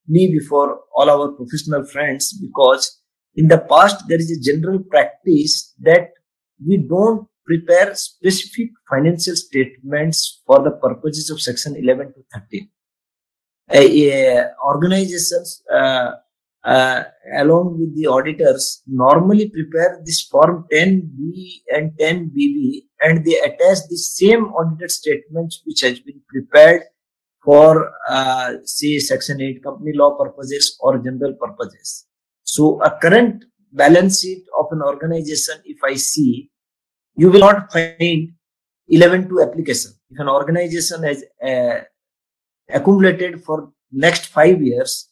plea before all our professional friends, because in the past there is a general practice that we don't prepare specific financial statements for the purposes of section 11 to 13. Organizations along with the auditors normally prepare this form 10B and 10BB, and they attach the same audited statements which has been prepared for say section 8 company law purposes or general purposes. So a current balance sheet of an organization, if I see, you will not find 11-2 application. If an organization has accumulated for next 5 years,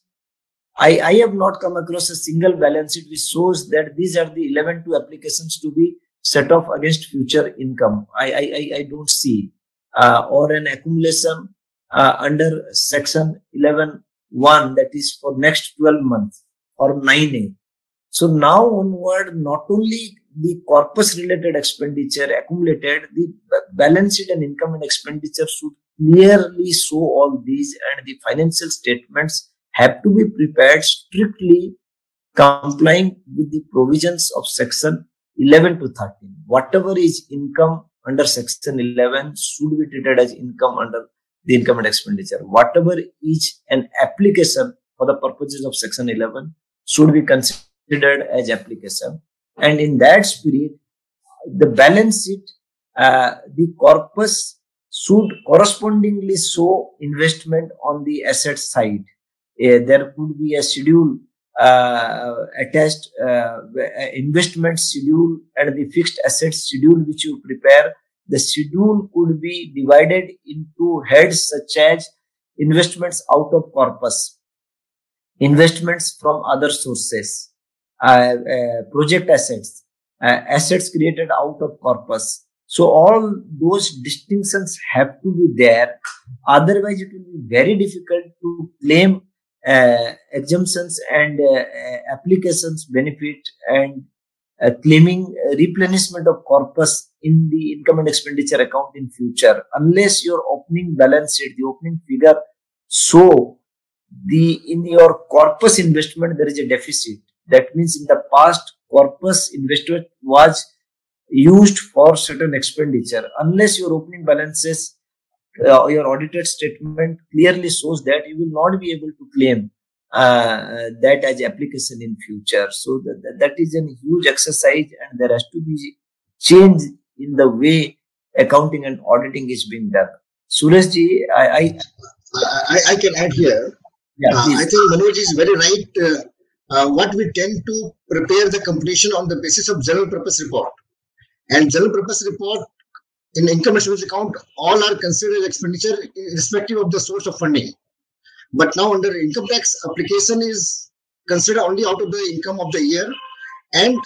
I have not come across a single balance sheet which shows that these are the 11-2 applications to be set off against future income. I don't see or an accumulation under section 11(1), that is for next 12 months or 9A. So now onward, not only the corpus related expenditure accumulated, the balance sheet and income and expenditure should clearly show all these, and the financial statements have to be prepared strictly complying with the provisions of section 11 to 13. Whatever is income under section 11 should be treated as income under the income and expenditure. Whatever is an application for the purposes of section 11 should be considered as application. And in that spirit, the balance sheet, the corpus should correspondingly show investment on the asset side. There could be a schedule attached, investment schedule and the fixed asset schedule which you prepare. The schedule could be divided into heads such as investments out of corpus, investments from other sources, project assets, assets created out of corpus. So all those distinctions have to be there. Otherwise, it will be very difficult to claim exemptions and applications benefit and claiming replenishment of corpus in the income and expenditure account in future, unless your opening balance sheet, the opening figure, show in your corpus investment there is a deficit. That means in the past corpus investment was used for certain expenditure. Unless your opening balances, your audited statement clearly shows that, you will not be able to claim that as application in future. So that is a huge exercise, and there has to be change in the way accounting and auditing is being done. Suresh ji, I can add here. Yeah, I think Manoj is very right. What we tend to prepare the completion on the basis of general purpose report, and general purpose report in income and expense account, all are considered expenditure irrespective of the source of funding. But now under income tax, application is consider only out of the income of the year, and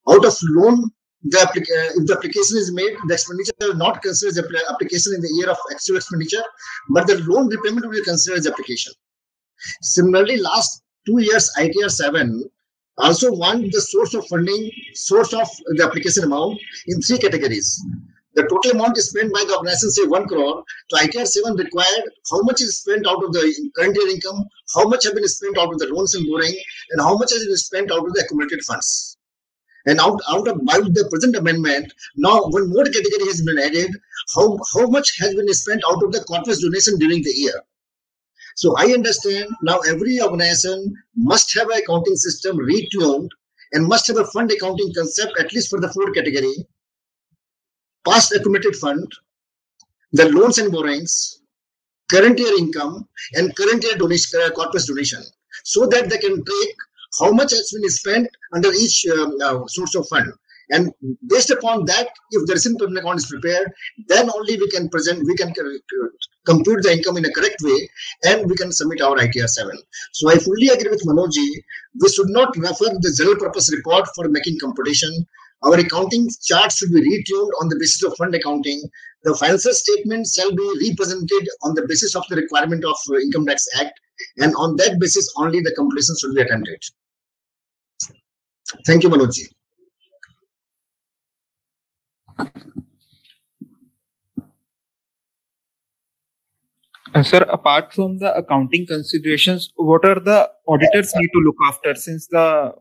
out of loan, if the application is made, the expenditure will not consider the application in the year of actual expenditure, but the loan repayment will be considered as application. Similarly, last 2 years, ITR 7 also want the source of funding, source of the application amount in 3 categories. The total amount is spent by the organization, say 1 crore. So ITR 7 required how much is spent out of the current year income, how much have been spent out of the loans and borrowing, and how much has been spent out of the accumulated funds. And out of by the present amendment, now one more category has been added, how much has been spent out of the corpus donation during the year. So I understand now every organization must have an accounting system retuned and must have a fund accounting concept, at least for the 4th category: past accumulated fund, the loans and borrowings, current year income, and current year donation, corpus donation, so that they can track how much has been spent under each source of fund. And based upon that, if the recent payment account is prepared, then only we can compute the income in a correct way, and we can submit our ITR 7. So I fully agree with Manojji. We should not refer the general purpose report for making computation. Our accounting charts should be retuned on the basis of fund accounting. The financial statement shall be represented on the basis of the requirement of Income Tax Act, and on that basis only the computation should be attempted. Thank you, Manojji. And sir, apart from the accounting considerations, what are the auditors need to look after, since the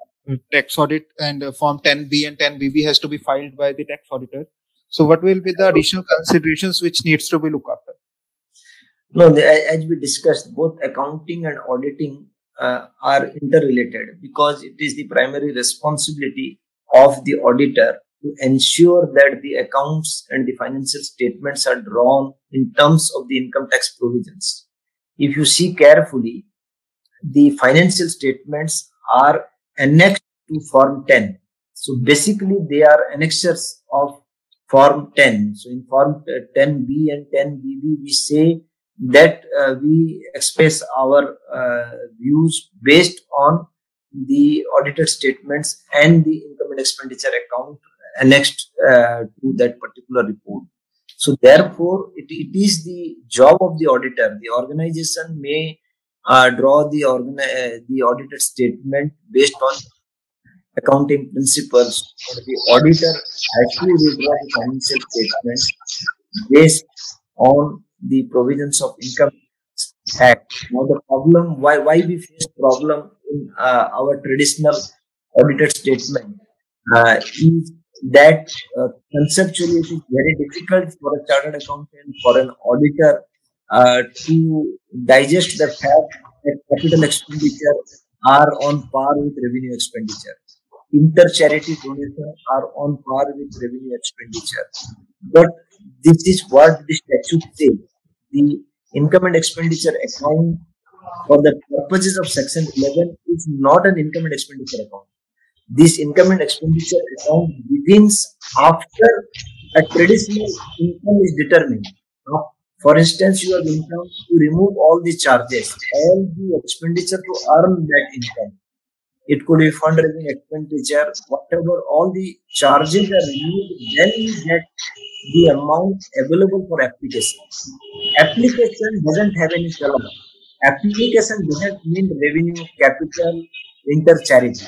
tax audit and Form 10B and 10BB has to be filed by the tax auditor? So what will be the additional considerations which needs to be looked after? No, as we discussed, both accounting and auditing are interrelated, because it is the primary responsibility of the auditor to ensure that the accounts and the financial statements are drawn in terms of the income tax provisions. If you see carefully, the financial statements are annexed to Form 10. So basically, they are annexures of Form 10. So in Form 10B and 10BB, we say that we express our views based on the audited statements and the income and expenditure account annexed to that particular report. So therefore, it is the job of the auditor. The organization may draw the audited statement based on accounting principles. The auditor actually will draw the financial statements based on the provisions of Income Act. Now the problem, why we face problem in our traditional audited statement is that conceptually it is very difficult for a chartered accountant, for an auditor to digest the fact that capital expenditure are on par with revenue expenditure. Inter-charity donations are on par with revenue expenditure. But this is what the statute says. The income and expenditure account for the purposes of Section 11 is not an income and expenditure account. This income and expenditure account begins after a traditional income is determined. Now, for instance, you have income to remove all the charges, all the expenditure to earn that income. It could be fundraising expenditure, whatever, all the charges are removed, then you get the amount available for application. Application doesn't have any column. Application doesn't mean revenue, capital, inter-charity.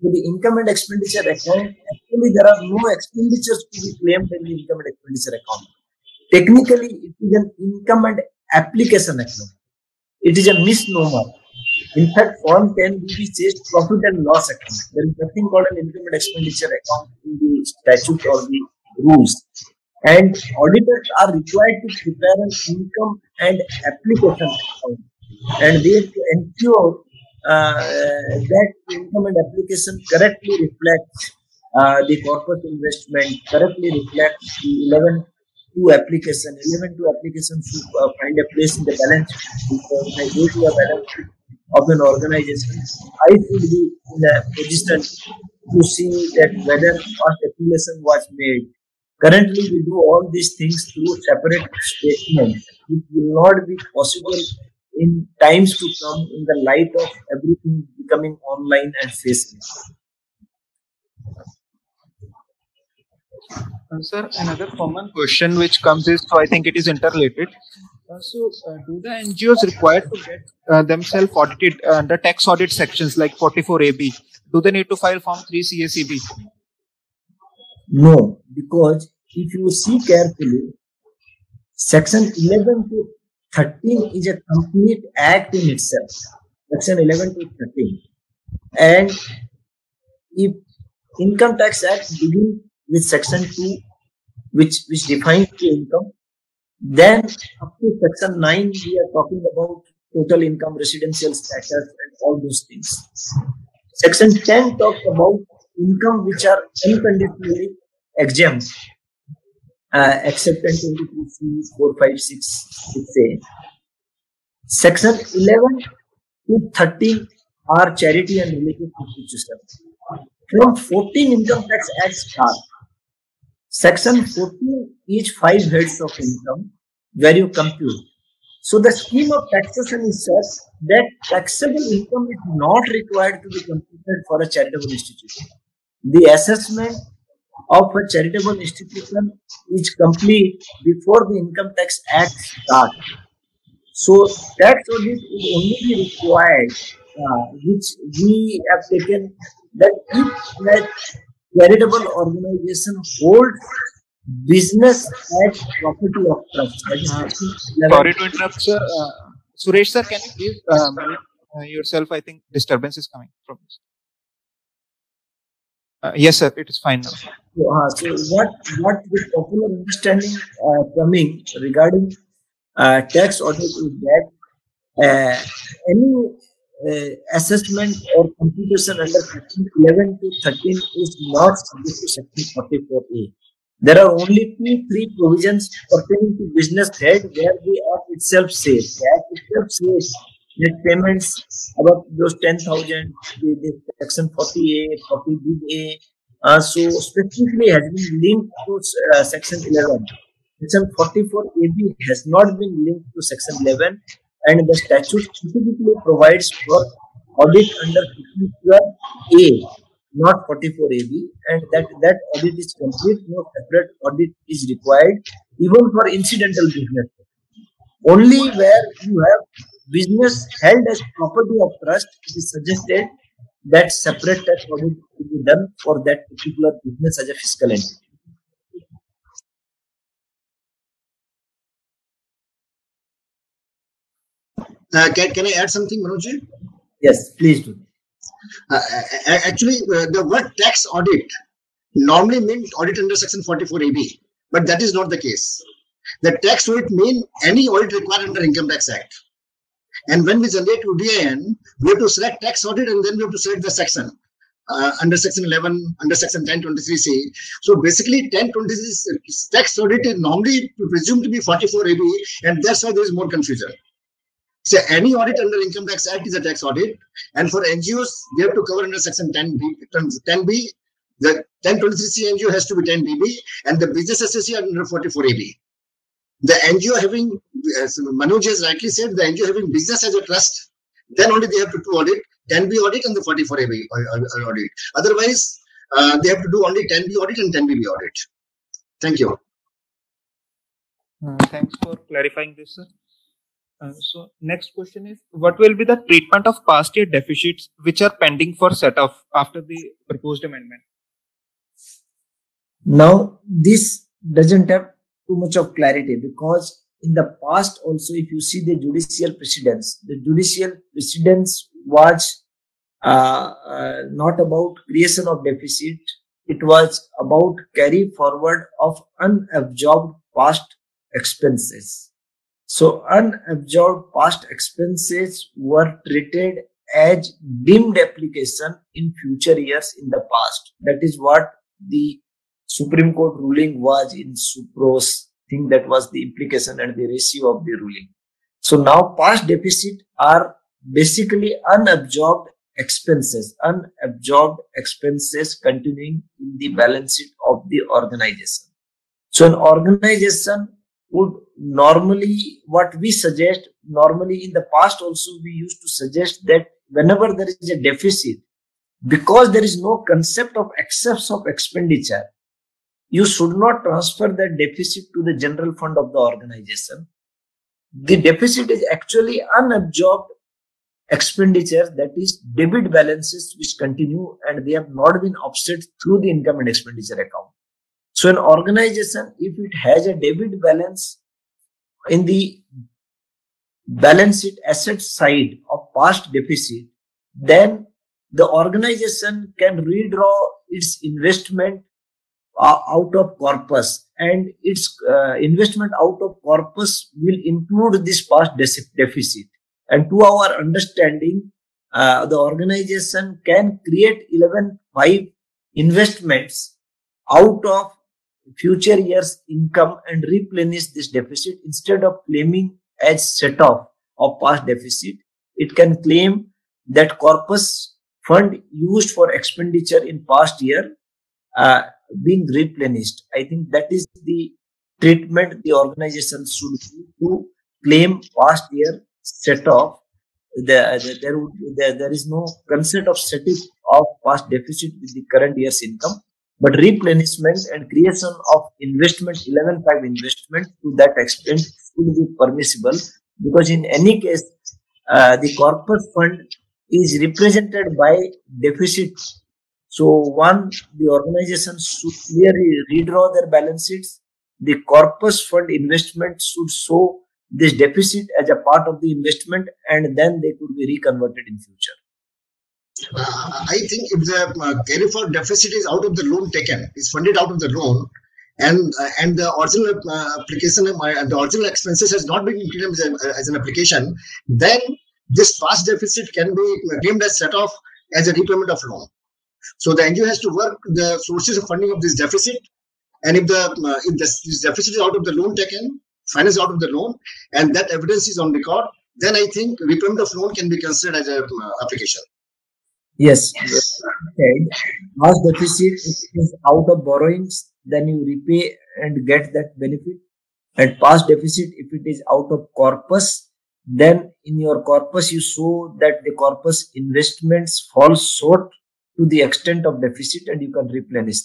So the income and expenditure account, actually there are no expenditures to be claimed in the income and expenditure account. Technically, it is an income and application account. It is a misnomer. In fact, Form 10BB says profit and loss account. There is nothing called an income and expenditure account in the statute or the rules. And auditors are required to prepare an income and application account. And they have to ensure that income and application correctly reflects the corporate investment, correctly reflects the 11.2 application. 11.2 application should find a place in the balance sheet. When I go to a balance sheet of an organization, I should be in a position to see that whether what application was made. Currently, we do all these things through separate statements. It will not be possible in times to come in the light of everything becoming online and face-to-face? Sir, another common question which comes is, so I think it is interrelated. Do the NGOs required to get themselves audited under tax audit sections like 44AB? Do they need to file Form 3 CACB? No, because if you see carefully, Section 11 to 13 is a complete act in itself. Section 11 to 13. And if Income Tax Act begins with Section 2, which defines the income, then up to Section 9, we are talking about total income, residential status, and all those things. Section 10 talks about income which are unconditionally exempt, except 1023C, 456, 6A. Section 11 to 13 are charity and related institutions. From 14 Income Tax Act start. Section 14 is 5 heads of income where you compute. So the scheme of taxation is such that taxable income is not required to be computed for a charitable institution. The assessment of a charitable institution is complete before the Income Tax Act starts. So tax audit would only be required, which we have taken, that if that charitable organization holds business as property of trust. Sorry to interrupt, sir. Suresh, sir, can you please mute yourself? I think disturbance is coming from this. Yes, sir, it is fine now. So what the popular understanding coming regarding tax audit is that any assessment or computation under Section 11 to 13 is not subject to Section 44A. There are only 2-3 provisions pertaining to business head where the Act itself says. The Act itself says that payments about those 10,000, the Section 40A, 40BA, so specifically has been linked to Section 11. Section 44AB has not been linked to Section 11, and the statute specifically provides for audit under 54A, not 44AB, and that audit is complete. No separate audit is required, even for incidental business. Only where you have business held as property of trust, it is suggested that separate tax audit will be done for that particular business as a fiscal entity. Can I add something, Manoj? Yes, please do. Actually, the word tax audit normally means audit under Section 44AB, but that is not the case. The tax audit means any audit required under Income Tax Act. And when we generate UDIN, we have to select tax audit and then we have to select the section under Section 11, under Section 1023C. So basically, 1023 tax audit is normally presumed to be 44AB, and that's why there is more confusion. So any audit under Income Tax Act is a tax audit, and for NGOs, they have to cover under Section 10B. The 1023C NGO has to be 10BB, and the business associate under 44AB. The NGO having, as Manoj has rightly said, the NGO having business as a trust, then only they have to do audit, 10B audit and the 44AB audit. Otherwise, they have to do only 10B audit and 10BB audit. Thank you. Thanks for clarifying this, sir. So next question is, what will be the treatment of past year deficits which are pending for set-off after the proposed amendment? Now, this doesn't have too much of clarity, because in the past also, if you see the judicial precedents was not about creation of deficit. It was about carry forward of unabsorbed past expenses. So unabsorbed past expenses were treated as deemed application in future years in the past. That is what the Supreme Court ruling was in Supros. I think that was the implication and the ratio of the ruling. So now past deficit are basically unabsorbed expenses continuing in the balance sheet of the organization. So an organization would normally, what we suggest, normally in the past also we used to suggest that whenever there is a deficit, because there is no concept of excess of expenditure, you should not transfer that deficit to the general fund of the organization. The deficit is actually unabsorbed expenditure, that is debit balances which continue and they have not been offset through the income and expenditure account. So an organization, if it has a debit balance in the balance sheet asset side of past deficit, then the organization can redraw its investment out of corpus, and its investment out of corpus will include this past deficit. And to our understanding, the organization can create 11.5 investments out of future years income and replenish this deficit. Instead of claiming as set off of past deficit, it can claim that corpus fund used for expenditure in past year being replenished. I think that is the treatment the organization should do to claim past year set off. There is no concept of setting of past deficit with the current year's income, but replenishment and creation of investment, 11.5 investment to that extent should be permissible, because in any case, the corpus fund is represented by deficit. So one, the organization should clearly redraw their balance sheets. The corpus fund investment should show this deficit as a part of the investment, and then they could be reconverted in future. I think if the carry forward deficit is out of the loan taken, is funded out of the loan, and the original application, the original expenses has not been included as an application, then this past deficit can be claimed as set off as a repayment of loan. So the NGO has to work the sources of funding of this deficit, and if this deficit is out of the loan taken, finance out of the loan, and that evidence is on record, then I think repayment of loan can be considered as an application. Yes. Past deficit is out of borrowings, then you repay and get that benefit. And past deficit, if it is out of corpus, then in your corpus you show that the corpus investments fall short to the extent of deficit, and you can replenish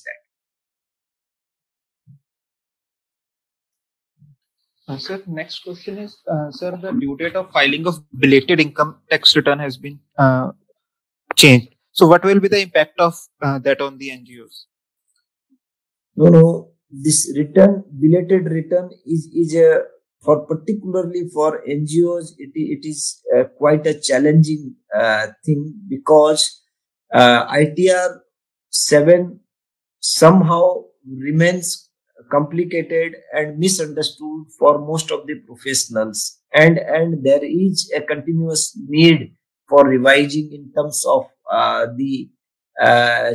that. Sir, next question is, sir, the due date of filing of belated income tax return has been changed. So what will be the impact of that on the NGOs? No, this return, belated return is for particularly for NGOs, it is quite a challenging thing, because ITR 7 somehow remains complicated and misunderstood for most of the professionals, and there is a continuous need for revising in terms of the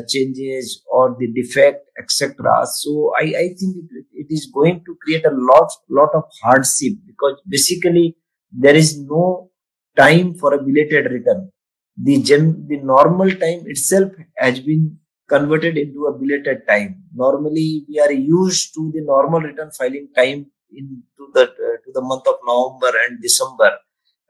changes or the defect, etc. So I think it is going to create a lot of hardship, because basically there is no time for a belated return. The normal time itself has been converted into a belated time. Normally we are used to the normal return filing time to the month of November and December,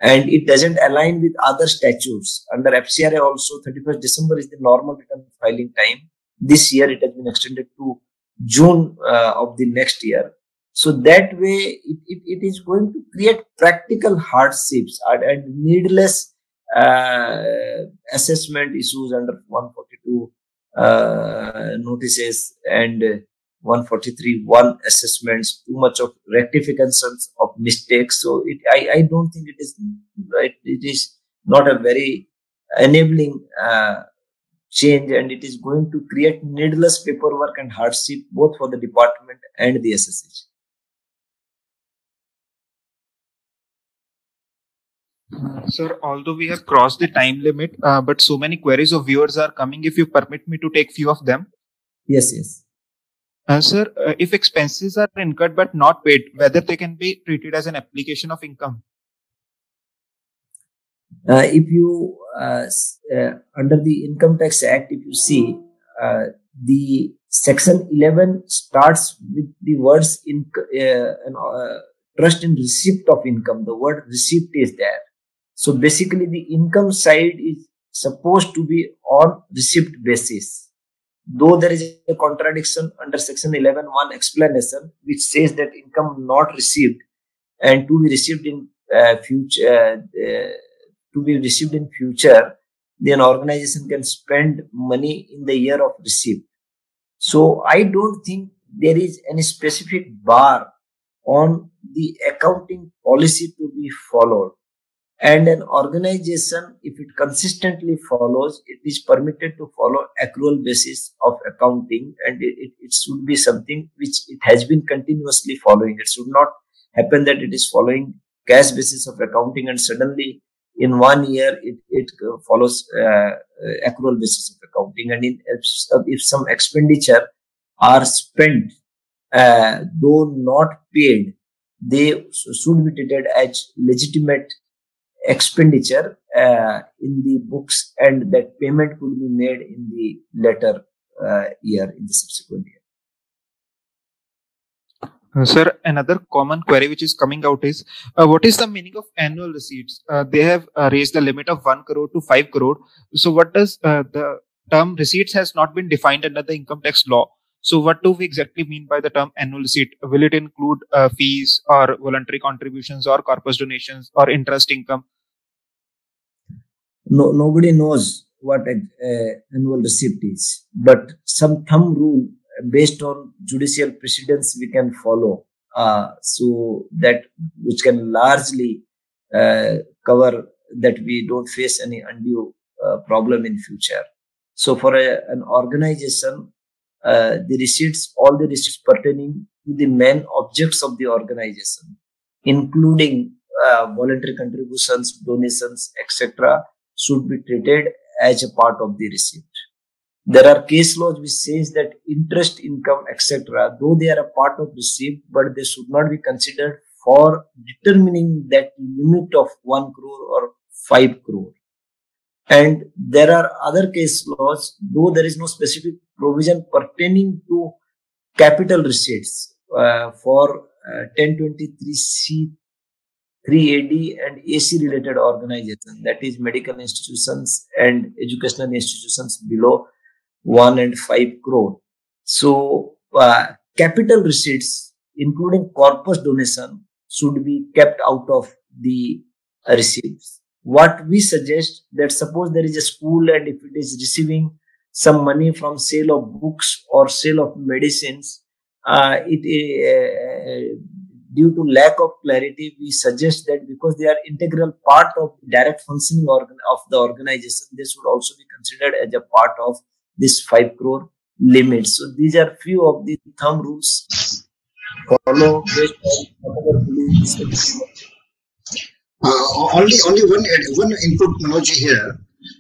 and it doesn't align with other statutes. Under FCRA also, 31st December is the normal return filing time. This year it has been extended to June of the next year. So that way it is going to create practical hardships and needless assessment issues under 142 notices and 143(1) assessments, too much of rectifications of mistakes. So I don't think it is right. It is not a very enabling change, and it is going to create needless paperwork and hardship both for the department and the SSH. Sir, although we have crossed the time limit, but so many queries of viewers are coming. If you permit me to take few of them. Yes. Sir, if expenses are incurred but not paid, whether they can be treated as an application of income? If you, under the Income Tax Act, if you see, the Section 11 starts with the words trust in receipt of income. The word receipt is there. So basically the income side is supposed to be on receipt basis. Though there is a contradiction under section 11.1 explanation, which says that income not received and to be received in future, then organization can spend money in the year of receipt. So I don't think there is any specific bar on the accounting policy to be followed. And an organization, if it consistently follows, it is permitted to follow accrual basis of accounting, and it should be something which it has been continuously following. It should not happen that it is following cash basis of accounting and suddenly in 1 year it follows accrual basis of accounting. And if some expenditure are spent, though not paid, they should be treated as legitimate expenditure in the books, and that payment could be made in the later year, in the subsequent year. Sir, another common query which is coming out is, what is the meaning of annual receipts? They have raised the limit of 1 crore to 5 crore. So what does the term receipts has not been defined under the income tax law? So what do we exactly mean by the term annual receipt? Will it include fees or voluntary contributions or corpus donations or interest income? No, nobody knows what annual receipt is, but some thumb rule based on judicial precedents we can follow, so that which can largely cover that we don't face any undue problem in future. So for an organization, the receipts, all the receipts pertaining to the main objects of the organization, including voluntary contributions, donations, etc., should be treated as a part of the receipt. There are case laws which says that interest income, etc., though they are a part of receipt, but they should not be considered for determining that limit of 1 crore or 5 crore. And there are other case laws, though there is no specific provision pertaining to capital receipts for 1023C 3AD and AC related organizations, that is medical institutions and educational institutions below 1 and 5 crore. So capital receipts, including corpus donation, should be kept out of the receipts. What we suggest, that suppose there is a school and if it is receiving some money from sale of books or sale of medicines, due to lack of clarity, we suggest that because they are integral part of direct functioning of the organization, they should also be considered as a part of this 5 crore limit. So these are few of the thumb rules follow based on whatever beliefs. Only one input, Manoj, here.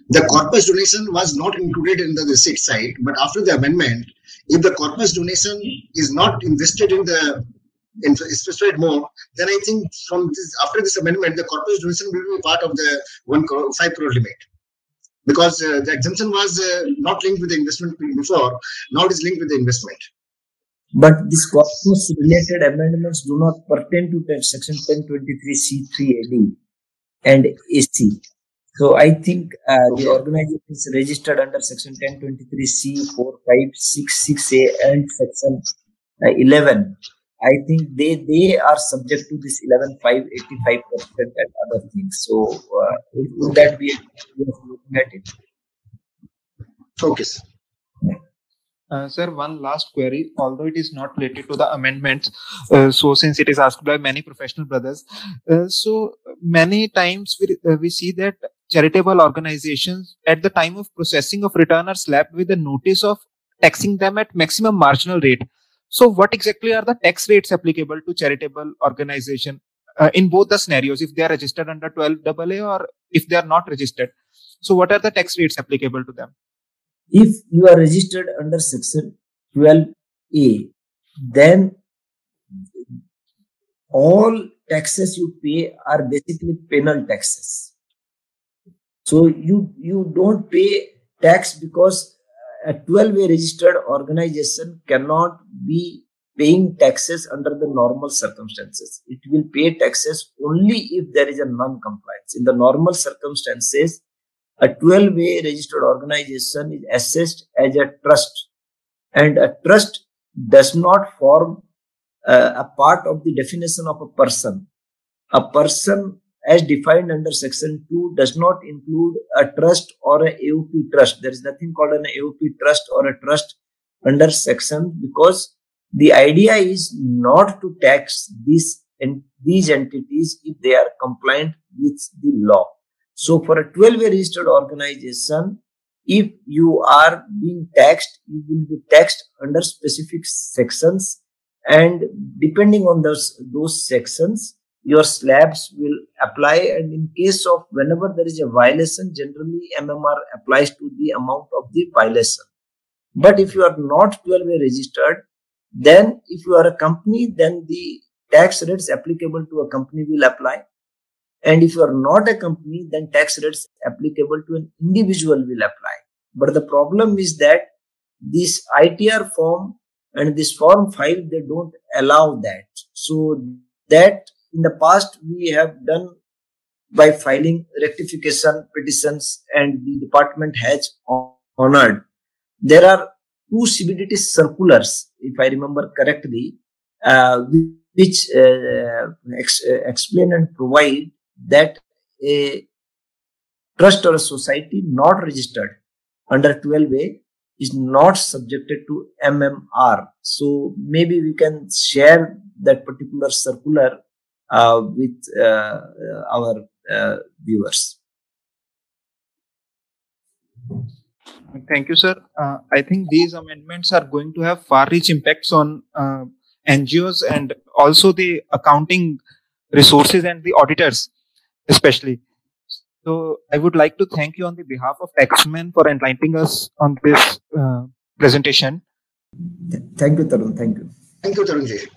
The corpus donation was not included in the receipt side, but after the amendment, if the corpus donation is not invested in the specified mode, then I think after this amendment, the corpus donation will be part of the 5 crore limit. Because the exemption was not linked with the investment before, now it is linked with the investment. But these corpus related amendments do not pertain to section 1023C3AD and AC. So I think the organization is registered under section 1023C4, 5, 6, 6A and section 11. I think they are subject to this 11.5, 85% and other things. So would that be looking at it? Focus. Sir, one last query, although it is not related to the amendments, so since it is asked by many professional brothers, so many times we see that charitable organizations at the time of processing of return are slapped with a notice of taxing them at maximum marginal rate. So what exactly are the tax rates applicable to charitable organization in both the scenarios, if they are registered under 12AA or if they are not registered? So what are the tax rates applicable to them? If you are registered under section 12A, then all taxes you pay are basically penal taxes. So you don't pay tax because a 12A registered organization cannot be paying taxes under the normal circumstances. It will pay taxes only if there is a non-compliance. In the normal circumstances, a 12A registered organization is assessed as a trust, and a trust does not form a part of the definition of a person. A person as defined under section 2 does not include a trust or a AOP trust. There is nothing called an AOP trust or a trust under section, because the idea is not to tax these entities if they are compliant with the law. So for a 12A registered organization, if you are being taxed, you will be taxed under specific sections, and depending on those sections, your slabs will apply. And in case of whenever there is a violation, generally MMR applies to the amount of the violation. But if you are not 12A registered, then if you are a company, then the tax rates applicable to a company will apply. And if you are not a company, then tax rates applicable to an individual will apply. But the problem is that this ITR form and this form 5, they don't allow that. So that in the past we have done by filing rectification petitions, and the department has honored. There are 2 CBDT circulars, if I remember correctly, which explain and provide that a trust or a society not registered under 12A is not subjected to MMR. So maybe we can share that particular circular with our viewers. Thank you, sir. I think these amendments are going to have far-reach impacts on NGOs and also the accounting resources and the auditors, especially. So I would like to thank you on the behalf of Taxman for enlightening us on this presentation. Thank you, Tarun. Thank you. Thank you, Tarunji.